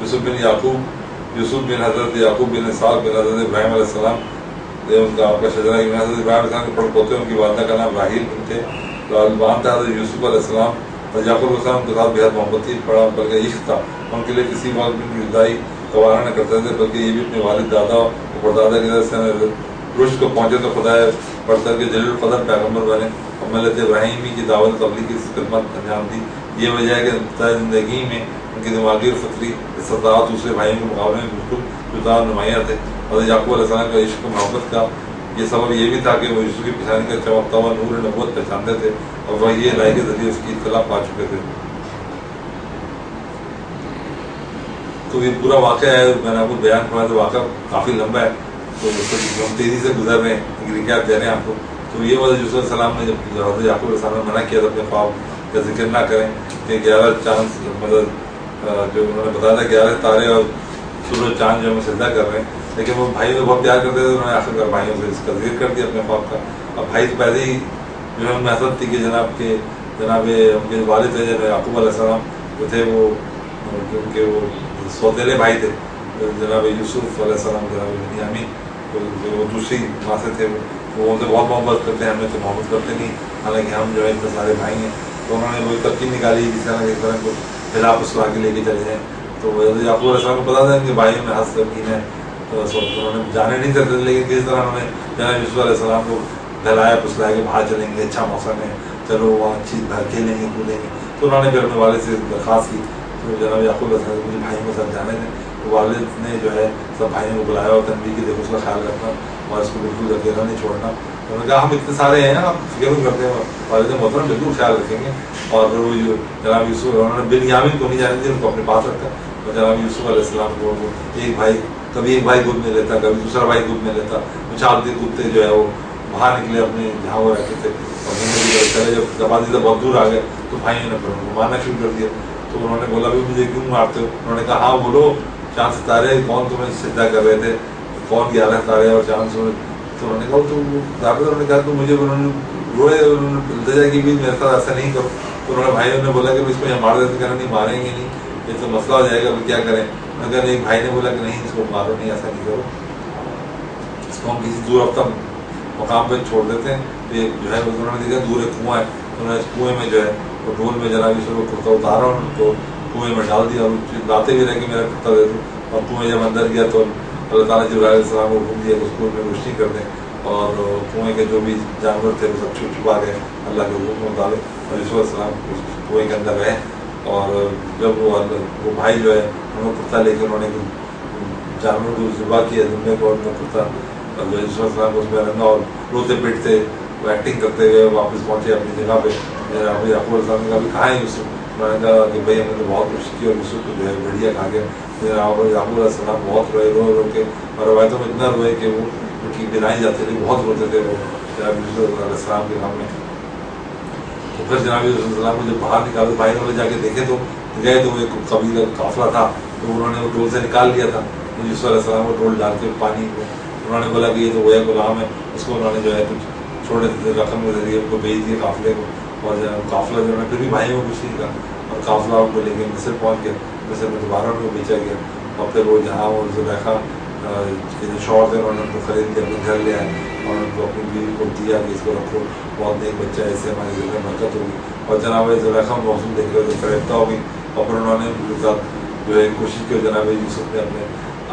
A: یوسف بن یعقوب यूसुफ बिन हज़रत याकूब बिन इसहाक़ बिन हज़रत इब्राहिम अलैहिस्सलाम, उनका आपका शजरा हज़रत इब्राहिम अलैहिस्सलाम के पोते, उनकी वालदा का नाम राहील थे। लालबान था हज़रत यूसुफ अलैहिस्सलाम और याकूब अलैहिस्सलाम के साथ बेहद मोहब्बत थी, बड़ा बल्कि इश्क था उनके लिए। किसी वक्त भी उनकी जुदाई गवारा न करते थे, बल्कि ये भी अपने वालिद दादा और परदादा की तरफ से रुश्द को पहुँचे तो खुदा पढ़ कर के जलील क़दर पैगम्बर बने और मिल्लत इब्राहिमी की दावत तबलीग की खिदमत अंजाम दी। ये वजह है कि ज़िंदगी में उनकी दिमागी और फ़ितरी इस्तिताअत दूसरे भाइयों के मुकाबले में बिल्कुल जुदा नुमायाँ थे। और याकूब अलैहिस्सलाम का इश्क मोहब्बत का ये सबब ये भी था कि वो यूसुफ की पिछानी का चमकता हुआ नूर नबूवत पहचानते थे और वह ये लाई के जरिए उसकी इत्तला पा चुके थे। तो ये पूरा वाक़या है, मैंने आपको बयान किया, तो वाक़या काफ़ी लंबा है, तो हम तेज़ी से गुजर रहे हैं, रिकैप दे रहे हैं आपको। तो ये वजह यूसुफ अलैहिस्सलाम ने जब हज़रत याकूब अलैहिस्सलाम ने मना किया था अपने ख्वाब का जिक्र ना करें कि 11 चांद मतलब जो उन्होंने बताया था 11 तारे और सूरज चांद जो हमें सिजदा कर रहे हैं, लेकिन वो भाई को बहुत प्यार करते थे, उन्होंने आखिरकार भाइयों से इसका जिक्र कर दिया अपने ख्वाब का। अब भाई तो पहले ही जो है उनमें हसरत थी कि जनाब उनके वालिद थे जनाब याकूब अलैहिस्सलाम जो थे वो उनके वो सौतेले भाई थे जनाब यूसुफ अलैहिस्सलाम, जनाब बिन्यामीन जो दूसरी माँ से थे, वो उनसे बहुत मोहब्बत करते हैं, हमें तो मोहब्बत करते नहीं, हालांकि हम जो है इतने सारे भाई हैं। तो उन्होंने वही तरकीब निकाली जिस तरह को खिलाफ उसला के लेके चले जाएँ। तो याकूब अलैहिस्सलाम को पता था कि भाइयों में हंस तरकीन है, तो उन्होंने जाने नहीं चाहते, लेकिन किस तरह उन्होंने जनाब यूसुफ अलैहिस्सलाम को दहलाया फुसलाया कि बाहर चलेंगे, अच्छा मौसम है, चलो वहाँ अच्छी भर खेलेंगे कूदेंगे। तो उन्होंने फिर अपने वालिद से दरख्वास्त की, तो जनाब याकूब अलैहिस्सलाम मुझे भाइयों के साथ जाने दें। तो वालिद ने जो है सब भाइयों को बुलाया और तनबीह की देखो उसका ख्याल रखना और इसको बिल्कुल अकेला नहीं छोड़ना। उन्होंने कहा हम इतने सारे हैं, आप फिक्र नहीं करते हैं, वालिद मोहतरम बिल्कुल ख्याल रखेंगे। और वो जो जनाब यूसुफ उन्होंने बिन्यामीन को नहीं जाने दिया, उनको अपने पास रखा और जनाब यूसुफ अलैहिस्सलाम को एक भाई कभी एक भाई गोद में लेता, कभी दूसरा भाई गोद में लेता। कुछ दिन कुत्ते जो है वो बाहर निकले अपने जहाँ वो रहते थे और घूमने की तरफ चले, जब जबादी से बहुत दूर आ गए तो भाइयों ने फिर उनको मारना शुरू कर दिया। तो उन्होंने बोला भी मुझे क्यों मारते हो? उन्होंने कहा हाँ बोलो, चांद सितारे कौन तुम्हें सिद्धा कर रहे थे, कौन 11 तारे और चांद सूरज? तो उन्होंने कहा तो उन्होंने कहा तो मुझे उन्होंने रोए, उन्होंने बोलते जाए कि भी मेरे साथ ऐसा नहीं करो। तो उन्होंने भाइयों ने बोला कि इसको यहाँ मार देते, कहना नहीं मारेंगे नहीं, ये तो मसला हो जाएगा, तो क्या करें? अगर एक भाई ने बोला कि नहीं इसको मारो नहीं, ऐसा नहीं करो, इसको हम किसी दूर रफ्ता मकाम पर छोड़ देते हैं। तो ये जो है उन्होंने देखा दूर एक कुआं है, उन्होंने इस कुएँ में जो है वो डोल में जनाब यूसुफ को कुर्ता उतारा और उनको कुएँ में डाल दिया और लाते भी रहे कि मेरा कुर्ता दे दो। और कुएँ जब अंदर गया तो अल्लाह ताला जिब्राइल अलैहिस्सलाम को हुक्म दिया कि उसको में रोशनी कर दें और कुएँ के जो भी जानवर थे वो सब छुपा गए अल्लाह के हुक्म के मुताबिक। और यूसुफ अलैहिस्सलाम कुएँ के अंदर रहे और जब वो भाई जो है उन्होंने कुर्ता लेकर उन्होंने जानवर को ज़िबा किया जुम्मे को, और कुर्ता जो यूसुफ अलैहिस्सलाम को उसमें रंगा और रोते पीटते वो एक्टिंग करते हुए वापस पहुँचे अपनी जगह पे। याकूब अलैहिस्सलाम ने कहा भी कहाँ है यूसुफ? उन्होंने कहा कि भाई हमने तो बहुत कोशिश की और यूसुफ को जो है भेड़िया खा गया। याकूब अलैहिस्सलाम बहुत रोए, रो रो के, और रवायतों में इतना रोए कि वो उनकी बिनाई जाती थी, बहुत रोते थे वो जनाब यूसुफ अलैहिस्सलाम के सामने। तो फिर जनाब यूसुफ अलैहिस्सलाम को जब बाहर निकाले भाई वाले जाके देखे तो गए तो वो एक कबीला काफिला था, तो उन्होंने वो डोल से निकाल लिया था। तो यूसुफ अलैहिस्सलाम को डोल डाल के पानी में उन्होंने बोला कि ये तो वही गुलाम है, उसको उन्होंने जो है कुछ छोटे रकम के जरिए उनको भेज दिया काफिले को। और काफिला जो है फिर भी भाइयों को कुछ नहीं कहा और काफिला उनको लेके मिस्र पहुँच गया। मिस्र में दोबारा उनको बेचा गया और फिर वो जहाँ वो ज़ुलेखा के जो शौहर थे उन्होंने उनको खरीद के अपने घर ले आए और उनको अपनी बीवी को दिया कि इसको रखो, बहुत नेक बच्चा है, इससे हमारी ज़िंदगी में बरकत होगी। और जनाब ज़ुलेखा मौसम देख रहे तो फरेफ्ता हो गई और फिर उन्होंने उनके साथ जो है कोशिश की, जनाब यूसुफ ने अपने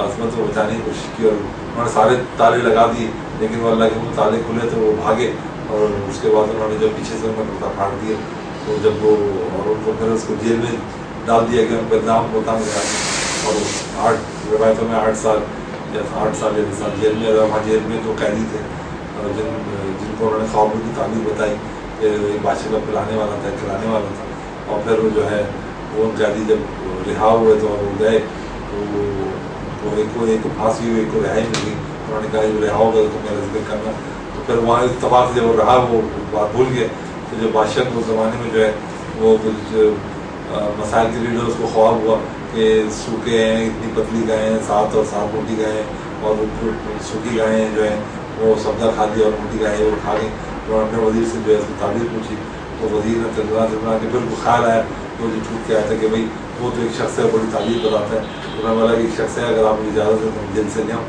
A: आसमत को बचाने की कोशिश की और उन्होंने सारे ताले लगा दिए, लेकिन वो अल्लाह के वो ताले खुले तो वो भागे। और उसके बाद उन्होंने जब पीछे से उनका कुर्ता फाड़ दिए तो जब वो और उनको फिर उसको जेल में डाल दिया गया, उनको इल्ज़ाम होता गया और 8 रवायतों में 8 साल या 8 साल या 10 साल जेल में रहा। वहाँ जेल में जो कैदी थे जिनको उन्होंने ख्वाबों की ताबीर बताई कि एक बादशाह का पिलाने वाला था, खिलाने वाला था, और फिर वो जो है वो कैदी जब रिहा हुए तो वो गए तो एक को फांसी हुई, एक को रिहाई मिल गई। उन्होंने कहा जब रिहा होगा तो मेरा जिक्र करना। तो फिर वहाँ इत्तफाक़ से जब वो रहा वो बात भूल गए। तो जब बादशाह को उस ज़माने में जो है वो कुछ मसाइल के लीडर उसको ख्वाब हुआ कि सूखे हैं, इतनी पतली गायें हैं, 7 और 7 मोटी गायें और वो सूखी गायें जो है वो सब्जा खा ली और मोटी गायें वो खा गई। तो अपने वज़ीर से जो है उसकी ताबीर पूछी तो वज़ीर ने तर्जुमा के फिर ख्याल आया वो जो छूट के आया था कि भाई वो तो एक शख्स है, बड़ी तारीफ बताता है। तो मैं बोला कि एक शख्स है, अगर आप मुझे इजाज़त है तो जेल से ले आऊँ,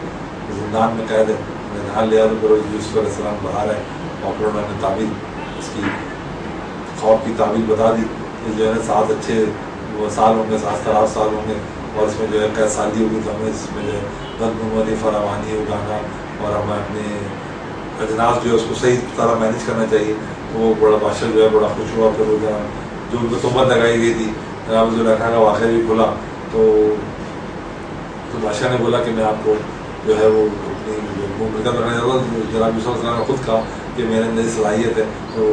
A: जिंदान में कैद है, मैं यहाँ ले आया तो फिर यूसुफ अलैहिस्सलाम बाहर आए और फिर उन्होंने ताबीर उसकी खौफ की ताबीर बता दी कि जो है ना 7 अच्छे वो साल होंगे, 7 साल होंगे और इसमें जो है कैद साली होगी, तो हमें इसमें जो है गंदुमनी फरावानी उगाना और हमें अपने अजनास जो है उसको सही तरह मैनेज करना चाहिए। तो वो बड़ा बादशाह जो है बड़ा खुश हुआ। फिर वो जो उनको तोहमत लगाई गई थी जनाब जुलेखा का वाक़या भी खुला, तो बादशाह ने बोला कि मैं आपको जो है वो अपनी मुमलिकत रखने जाता हूँ। जनाब यूसुफ अलैहिस्सलाम ने खुद कहा कि मेरे अंदर सलाहियत है। तो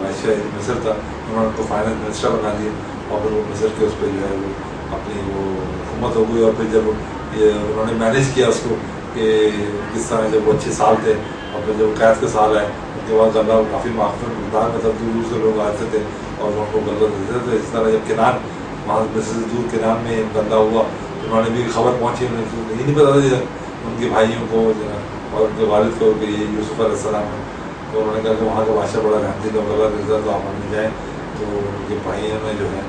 A: बादशाह मिस्र था, उन्होंने उनको फाइनेंस मिनिस्टर बना दिया और फिर वो मिस्र के उस पर जो है वो अपनी वो हुकूमत हो गई। और फिर जब ये उन्होंने मैनेज किया उसको कि किस तरह जब वो अच्छे साल थे और फिर जब कैद के साल आए उसके बाद अल्लाह काफ़ी माफ़ी मकदार में दूर दूर से लोग आते थे और वो उनको गल्ला देते थे। इस तरह जब किनान वहाँ मिस्र से दूर किनान में गंदा हुआ तो उन्होंने भी खबर पहुँची, उन्हें ये नहीं पता था उनके भाइयों को और उनके वालिद को कि ये यूसुफ अलैहिस्सलाम है। तो उन्होंने कहा कि वहाँ का बादशाह बड़ा रहमदिल और गला देता, तो आप हमें जाएँ। तो उनके भाइयों ने जो है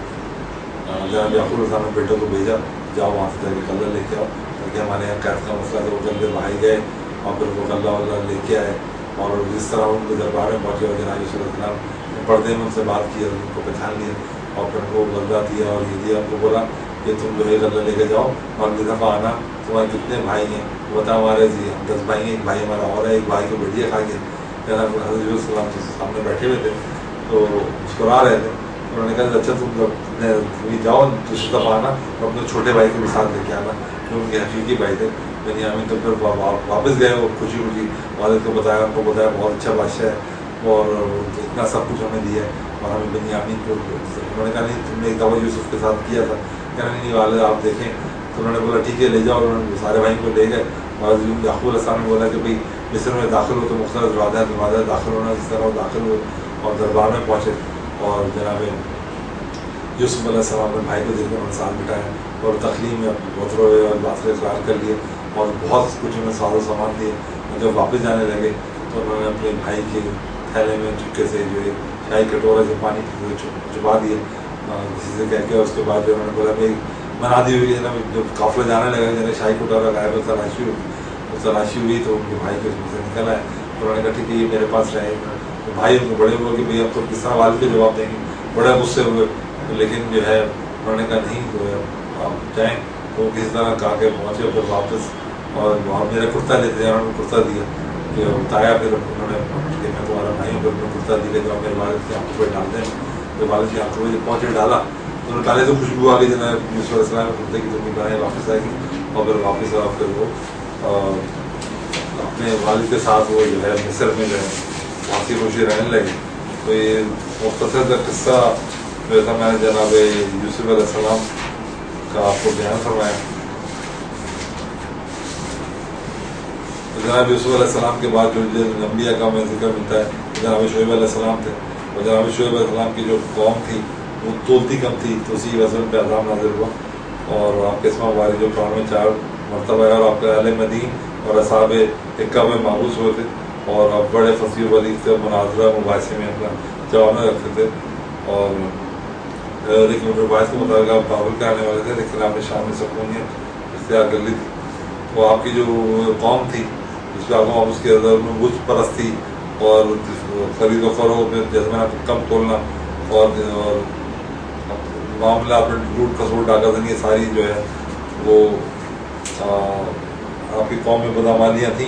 A: जनाब याकूब अलैहिस्सलाम ने बेटों को भेजा, जाओ वहाँ से जाके गल्ला लेके आओ, ताकि हमारे यहाँ कैद का मसला था। वो गल्ले भाई गए और फिर वो गल्ला वल्ला लेके आए और जिस तरह उनके दरबार में पहुँचे और जनाब यूसुफ अलैहिस्सलाम ने पर्दे में उनसे बात की, उनको पहचान लिया और फिर उनको गल्ला दिया और ये दिया। उनको बोला कि तुम जो है गल्ला लेके जाओ और अगली दफ़ा आना, तुम्हारे कितने भाई हैं बता। हमारे जी हम 10 भाई हैं, एक भाई हमारा और है, एक भाई को बेटियाँ खा गया। जनाब हज़रत यूसुफ अलैहिस्सलाम सामने बैठे हुए थे तो मुस्कुरा रहे थे। उन्होंने कहा अच्छा तुम जाओ दूसरी दफ़ा आना और अपने छोटे भाई को भी साथ लेके आना जो उनके हकीकी भाई थे बेनियामीन। तो फिर वापस गए वो खुशी खुशी, वालिद को बताया, उनको बताया बहुत अच्छा बादशाह है और इतना सब कुछ हमें दिया है और हमें बेनियामीन को। उन्होंने कहा नहीं तुमने एक दफ़ा यूसुफ के साथ किया था, कहना नहीं वालिद आप देखें। तो उन्होंने बोला ठीक है ले जाओ। उन्होंने सारे भाई को ले गए और याकूब अलैहिस्सलाम ने बोला कि भाई मिस्र में दाखिल हो तो मुख्तलिफ दरवाज़ा दाखिल होना, जिस तरह दाखिल हुए और दरबार में पहुँचे और जनाब यूसुफ अलैहिस्सलाम ने भाई को देखकर उन्होंने साथ बिठाया और तकलीम में बहुत रोए और बात का इकरार कर लिए और बहुत कुछ उन्हें साजो सामान दिए। और जब वापस जाने लगे तो उन्होंने अपने भाई के थैले में चुपके से जो है शाही कटोरा से पानी छुपा दिए किसी से कह के। उसके बाद जो उन्होंने बोला भाई मना दी हुई है ना, जब काफिला जाने लगा जैसे शाही कटोरा गायब तलाशी हुई तो उनके भाई के उसमें से निकल आए। तो उन्होंने कहा ठीक है ये मेरे पास रहे। तो भाई उनको बड़े हुए कि भाई अब तो किस तरह वालिद को जवाब देंगे, बड़े गुस्से हुए। लेकिन जो है उन्होंने कहा नहीं जो है आप जाएँ। तो किसी तरह कहा के पहुँचे फिर वापस और वहाँ मेरा कुर्ता लेते हैं, उन्होंने कुर्ता दिया कि बताया। फिर उन्होंने कि मैं तुम्हारा भाई हूँ, फिर उन्होंने कुर्ता दिया जो मेरे वालिद की आंखों पर डाल दें। तो वालिद की आंखों में जब पहुँचे डाला तो उन्होंने डाले तो खुशबू आ गई जनाब यूसुफ अलैहिस्सलाम कुर्ते की, तो उनकी बनाई वापस आएगी और फिर वापस फिर वो अपने वालिद के साथ वो जो है मिस्र में जो है हंसी खुशी रहने लगे। तो ये मुख्तसर का किस्सा जो था मैंने जनाब यूसुफ अलैहिस्सलाम का आपको बयान फरमाया। तो जनाब यूसुफ अलैहिस्सलाम के बाद जो अंबिया का हमें जिक्र मिलता है जनाब शुएब अलैहिस्सलाम थे और जनाब शुएब अलैहिस्सलाम की जो कौम थी वो तोलती कम थी, तो उसी वजह पे अज़ाब नाज़िल हुआ और आपके इसमें हमारी जो कुरान में 4 मरतबा है और आपके अहले मदीन और असहाब इक्का में माबूस हुए थे और अब बड़े फसीह बलीग थे, मुनाज़रा मुबाहिसे में अपना जवाब रखते थे। और लेकिन रिवायत के मुताबिक आप बाबुल के आने वाले थे, लेकिन आपने शाम में सकूनियत इख्तियार कर ली थी। तो आपकी जो कौम थी जिस पर आपको उसके अंदर बुत परस्ती और खरीद फरोख में जैसे मैंने आपको कम तोलना और मामला पर लूट खसोट डाका ये सारी जो है वो आपकी कौम में बदआमालियाँ थी।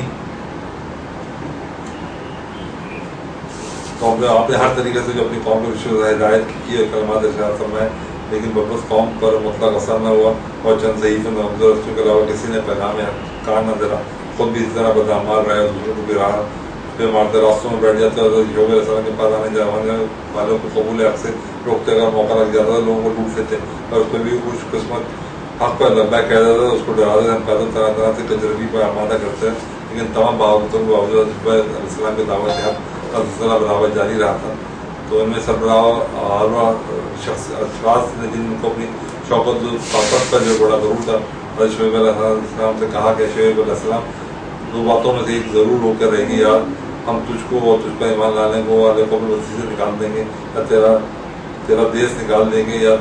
A: तो आपने हर तरीके से जो अपनी कौम को हिदायत की है कलमात इरशाद फरमाए, लेकिन बस कौम पर मुतलक असर न हुआ और चंद ज़ईफ़ नमज़र के अलावा किसी ने पैगाम कार न दरा, खुद भी इस तरह बदआमाल रहे दूसरों को भी रहा पे मारते रास्तों में बैठ जाते और योग के पास आने जाने वालों को कबूल हक से रोकते अगर मौका लग जाता था लोगों को लूट लेते और उस पर भी कुछ किस्मत हक पर लब्बा कह देता था, उसको डरा देते। हम कहते तरह तरह से तजर्बी पर आमादा करते हैं, लेकिन तमाम बावजूद के बावजूद अलैहिस्सलाम की दावत का सिलसिला बराबर जारी रहा था। तो इनमें सरबराह अशखास ने जिनको अपनी शौकत ताकत पर जो बड़ा ज़रूर था हज़रत शुएब अलैहिस्सलाम से कहा कि शुएब अलैहिस्सलाम 2 बातों में से एक ज़रूर होकर रहेगी यार, हम तुझको और तुझ पर ईमान लाने को वाले को भी वसी से निकाल देंगे या तेरा तेरा देश निकाल देंगे या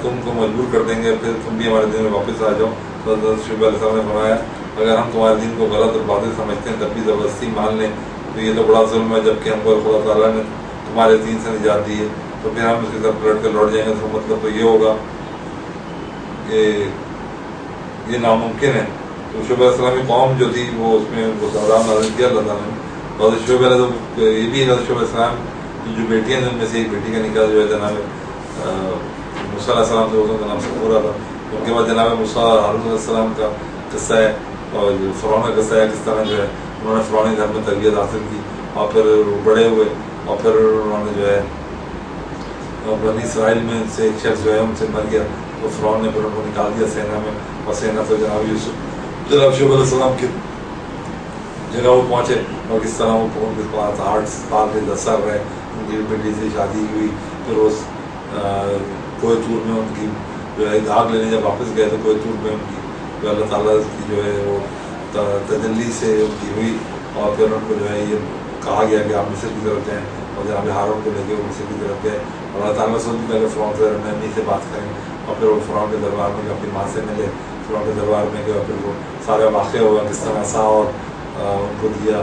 A: तुमको मजबूर कर देंगे, फिर तुम भी हमारे दिन में वापस आ जाओ। तो हज़रत शुएब अलैहिस्सलाम ने फरमाया अगर हम तुम्हारे दिन को गलत और बातिल समझते हैं तब भी ज़बरदस्ती मान लें तो ये तो बड़ा जुल्म है, जबकि हमको खुदा ताला ने तुम्हारे दीन से निजात दी है, तो फिर हम उसकी तरफ पलट कर लौट जाएंगे। तो मतलब तो ये होगा कि ये नामुमकिन है। तो शुएब अलैहिस्सलाम की कौम जो थी वो उसमें वो अज़ाब नाज़िल किया अल्लाह ताला ने। और शुएब अलैहिस्सलाम ये भी है, शुएब अलैहिस्सलाम की जो बेटियाँ हैं उनमें से एक बेटी का निकाह जो है जनाब मूसा अलैहिस्सलाम से उनका नाम से पूरा था। उनके बाद जनाब मूसा हारून अलैहिस्सलाम का किस्सा है और जो फ़िरौन का किस्सा है, किस तरह जो है उन्होंने फ़िरौनी घर में तरबियत हासिल की और फिर बड़े हुए और फिर उन्होंने जो है बनी इसराइल में से एक शख्स जो है उनसे मर गया, तो फ़िरौन ने फिर उनको निकाल दिया सेना में, और सेना तो जनाब यूसुफ जनाब शुएब अलैहिस्सलाम की जगह वो पहुँचे और किस तरह वो उनके पास 8 साल के 10 साल रहे, उनकी बेटी से शादी हुई। फिर उस कोई तूर में उनकी जो है आग लेने जब वापस गए तो कोई तूर में उनकी जो अल्लाह ताला की जो है वो तजल्ली से उनकी हुई, और फिर उनको जो है ये कहा गया कि आप मिस्र की तरफ जाएँ, और जनाब हारून को लेके वो मिस्र की तरफ गए। और अल्लाह ताला सोचते थे कि फ़िरौन से नरमी से बात करें, और फिर वो फ़िरौन के दरबार में अपनी माँ से मिले, फ़िरौन के दरबार में गए, फिर वो सारा वाक़या हुआ किस तरह सा और उनको दिया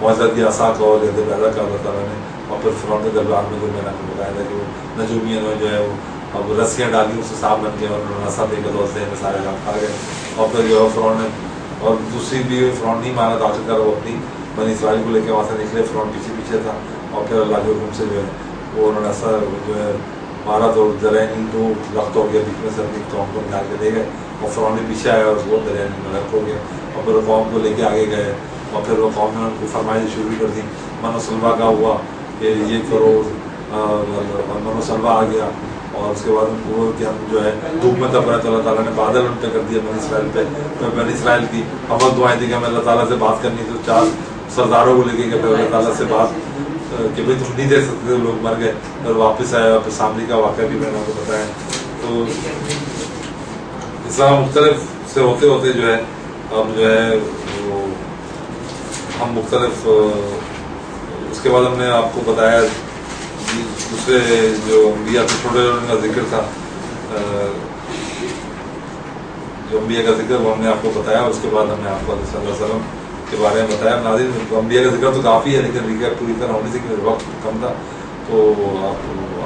A: मौज़ा दिया आसा का और यद पैदा का अल्लाह ताला ने। और फिर फ़िरौन के दरबार में जो मैंने आपको बताया था कि वो नजूमियों ने जो है वो अब रस्सियाँ डाली, उससे सांप बन गए और नशा देकर तो उससे सारे लोग खा गए। और फिर जो है फ़िरौन ने और दूसरी भी फ़िरौन नहीं माना था, आखिरकार वो अपनी बनी इसराइल को लेकर वहाँ से निकले, फ़िरौन पीछे पीछे था, और फिर अल्लाह के हुक्म से जो है वो उन्होंने ऐसा जो है मारा तो दरियानी तो रख्त हो गया, बीच में से अपनी कौम को निकाल के ले गए, और फ़िरौन ने पीछे आया और वो दरियानी में रख हो गया। और फिर कौम को लेके आगे गए, और फिर वो कौम ने उनको फरमाइश शुरू कर दी, मनोसलवा का हुआ कि ये करो, मनोसलवा आ गया, और उसके बाद उनको कि हम जो है धूप में तप रहे तो अल्लाह ताला ने बादल उन पर कर दिया बनी इसराइल पे। तो बनी इसराइल की हम वक्त दुआएं थी कि हमें अल्लाह ताला से बात करनी, तो 4 सरदारों को लेके गए, फिर अल्लाह ताला से बात कि भाई तुम नहीं देख सकते, लोग मर गए, और वापस आए, और फिर सामरी का वाक़या भी मैंने आपको बताया। तो इस्लाम मुख्तलिफ से होते होते जो है अब जो है वो हम मुख्तलिफ उसके बाद हमने आपको बताया दूसरे जो अम्बिया के छोटे उनका जिक्र था, जो अम्बिया का जिक्र वो हमने आपको बताया। उसके बाद हमने आपको सल्लल्लाहु अलैहि वसल्लम के बारे में बताया। नाज़रीन अम्बिया का जिक्र तो काफ़ी है, लेकिन रिकैप पूरी तरह होने से क्योंकि वक्त कम था, तो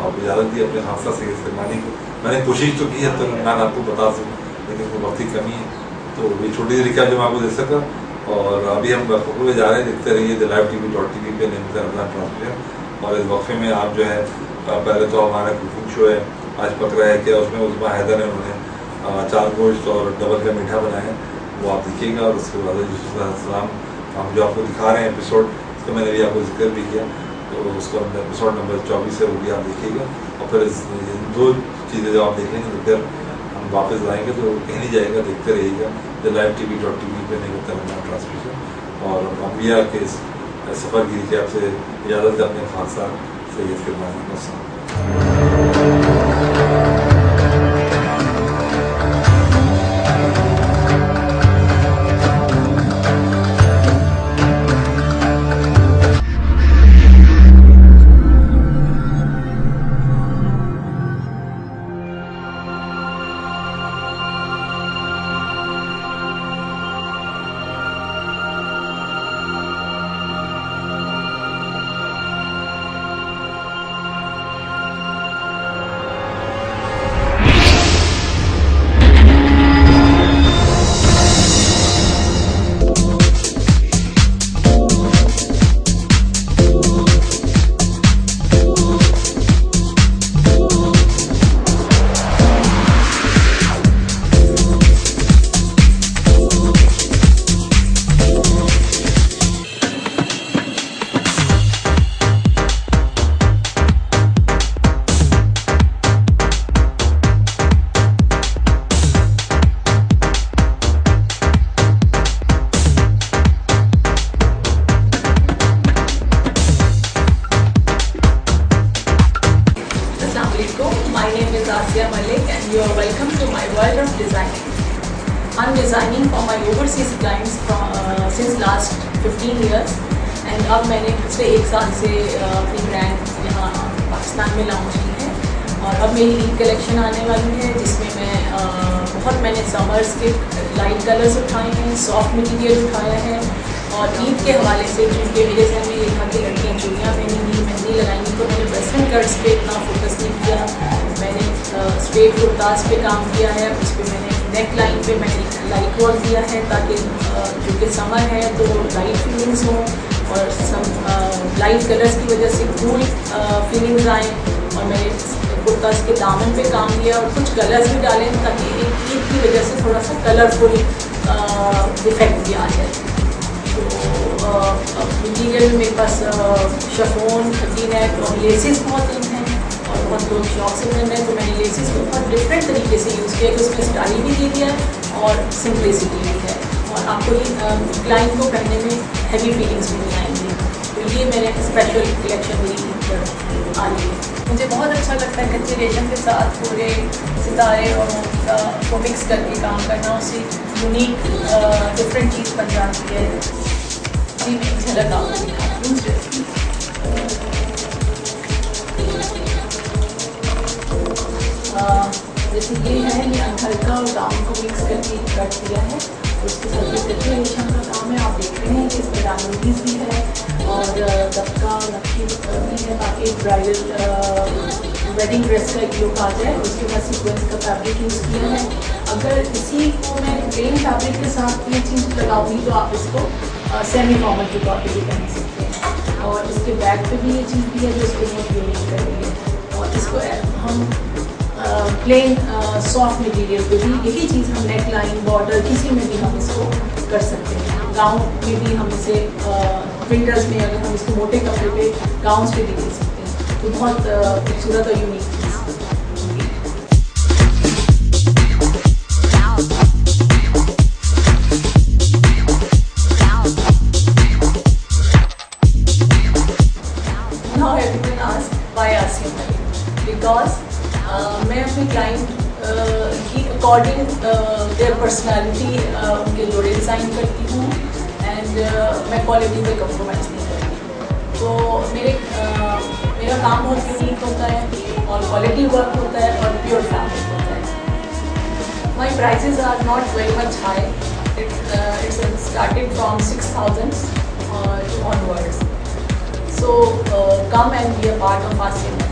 A: आप इजाज़त दी अपने हादसा से इस्तेमाली को। मैंने कोशिश तो की है तो मैं आपको बता सकूँ, लेकिन वक्त की कमी है, तो ये छोटी सी रिकैप जो मैं आपको दे सका। और अभी हम वक्फे में जा रहे हैं, देखते रहिए thelivetv.tv पे ट्रांसमिशन। और इस वक्फे में आप जो है पहले तो हमारा कुकिंग शो है आज पकड़ा है क्या, उसमें उस्मा हैदर ने उन्होंने 4 गोश्त और डबल का मीठा बनाया है, वो आप देखिएगा। और उसके बाद यूसुफ अलैहिस्सलाम हम जो आपको दिखा रहे हैं एपिसोड, उसका मैंने भी आपको जिक्र भी किया, तो उसका एपिसोड नंबर 24 है, वो भी आप देखिएगा। और फिर इस 2 चीज़ें जब आप देखेंगे तो फिर हम वापस आएँगे, तो कहीं नहीं जाएगा, देखते रहिएगा thelivetv.tv पे नहीं होता ट्रांसमिशन। और अम्बिया के इस सफ़र की रिकैप से इजाज़त है अपने खासा Syed फिरमान।
B: My name is Asya Malik and you are welcome to my world of design. I'm designing for my overseas clients since last 15 years and अब मैंने पिछले 1 साल से अपनी ब्रांड यहाँ पाकिस्तान में लॉन्च की है और अब मेरी ईद कलेक्शन आने वाली है जिसमें मैंने समर्स के लाइट कलर्स उठाए हैं, सॉफ्ट मटीरियल उठाया है और ईद के हवाले से क्योंकि मेरे जहन में ये था कि लड़कियाँ चूड़ियाँ पहनेंगी, मेहंदी लगाएंगी, तो मैंने वेस्टर्न कट्स पे इतना फोकस नहीं किया। मैंने स्ट्रेट कुर्ताज पे काम किया है, उस पर मैंने नेक लाइन पे मैंने लाइट वर्क दिया है ताकि क्योंकि समर है तो लाइट फीलिंग्स हों और लाइट कलर्स की वजह से कूल फीलिंग्स आएँ। और मैंने कुर्ताज के दामन पे काम किया और कुछ कलर्स भी डाले ताकि ईद की वजह से थोड़ा सा कलरफुल इफेक्ट भी आ जाए। तो मटीरियल में मेरे पास शिफॉन, नेट और लेसेस बहुत इन हैं और बहुत लोग शौक से पहन रहे हैं, तो मैंने लेसेस को बहुत डिफरेंट तरीके से यूज़ किया कि उसमें स्टाइल भी दे दिया है और सिंपलिसिटी भी है और आपको ये क्लाइंट को पहनने में हैवी फीलिंग्स भी नहीं आएंगी। तो ये मेरे स्पेशल कलेक्शन मेरी ईद पर आ रही है। मुझे बहुत अच्छा लगता है कच्चे रेशम के साथ पूरे सितारे और मोती का को मिक्स करके काम करना, उससे यूनिक डिफरेंट चीज़ बन जाती है। जी मैं एक झलक आपको दिखाती हूँ ड्रेस की। जैसे ये है, ये हल्का और गाउन को मिक्स करके कट दिया है, उसके साथ ये कच्चे रेशम का काम है। आप देख रहे हैं कि इसमें डायमंडीज भी है और दबका नक्की भी है ताकि ब्राइडल वेडिंग ड्रेस का एक लुक आ जाए। उसके बाद सीक्वेंस का फैब्रिक यूज़ किया है। अगर इसी को मैं प्लेन फैब्रिक के साथ ये चीज़ लगाऊंगी तो आप इसको सेमी फॉर्मल के तौर पर भी पहन सकते हैं और इसके बैक पे भी ये चीज़ भी है जो इसको बहुत यूनिक करेगी और इसको हम प्लेन सॉफ्ट मटीरियल पे भी यही चीज़ हम नेक लाइन बॉर्डर किसी में भी हम इसको कर सकते हैं। गाउन में भी हम इसे विंटर्स में अगर हम इसको मोटे कपड़े पे गाउन्स पे भी दे सकते हैं, तो बहुत खूबसूरत और unique cheese. Now everyone asks why Asia Malik? Because मैं अपने क्लाइंट की अकॉर्डिंग देयर पर्सनालिटी उनके जोड़े डिज़ाइन करती हूँ एंड मैं क्वालिटी पे कंप्रोमाइज़ नहीं करती। तो मेरा काम बहुत यूनिक होता है और क्वालिटी वर्क होता है और प्योर फैब्रिक होता है। My prices are not very much high, it's started from 6,000 onwards. So come and be a part of Asia Malik.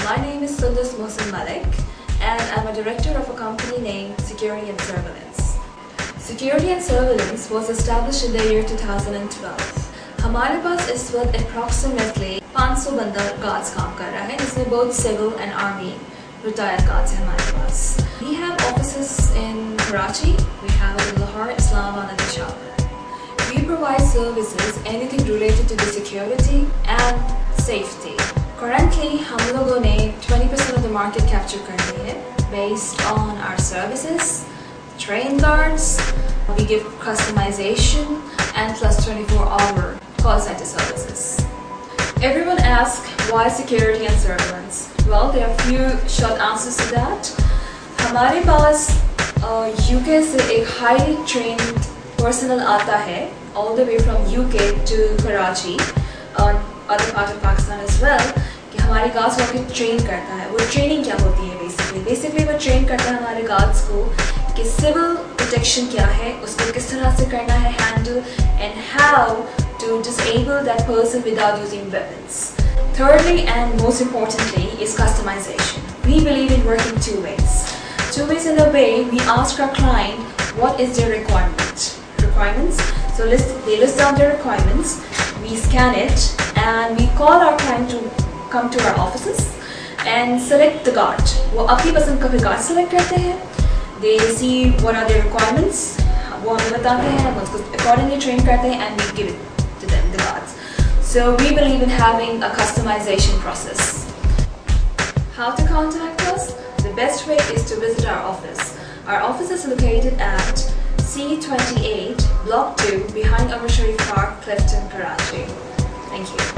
C: My name is Sundus Mohsin Malik and I'm a director of a company named Security and Surveillance. Security and Surveillance was established in the year 2012. हमारे पास इस वक्त approximately 500 बंदा guards काम कर रहा है जिसमें both civil and army retired guards हैं हमारे पास. We have offices in Karachi, we have it in Lahore, Islamabad and Peshawar. We provide services anything related to the security and safety. Currently, हम लोगों ने 20% of the market capture कर ली है based on our services, train guards, we give customization and plus 24-hour call center services. Everyone asks why security and surveillance? Well, there are few short answers to that. हमारे पास UK से एक highly trained personnel आता है all the way from UK to Karachi और other part of Pakistan as well कि हमारे guards को train करता है। वो ट्रेनिंग क्या होती है बेसिकली वो ट्रेन करता है हमारे गार्ड्स को कि सिविल प्रोटेक्शन क्या है, उसको किस तरह से करना है handle and how to disable that person without using weapons. Thirdly and most importantly is customization. We believe in working two ways. Two ways in a way we ask our client what is their requirements. So they list down their requirements, we scan it and we call our client to come to our offices and select the guard. वो अपनी पसंद का भी guard select करते हैं. They see what are their requirements, وہ ہمیں بتاتے ہیں, ہم اس کو accordingly train کرتے ہیں and we give it to them, the cards. So we believe in having a customization process. How to contact us? The best way is to visit our office. Our office is located at C28, Block 2, behind Umar Sharif Park, Clifton, Karachi. Thank you.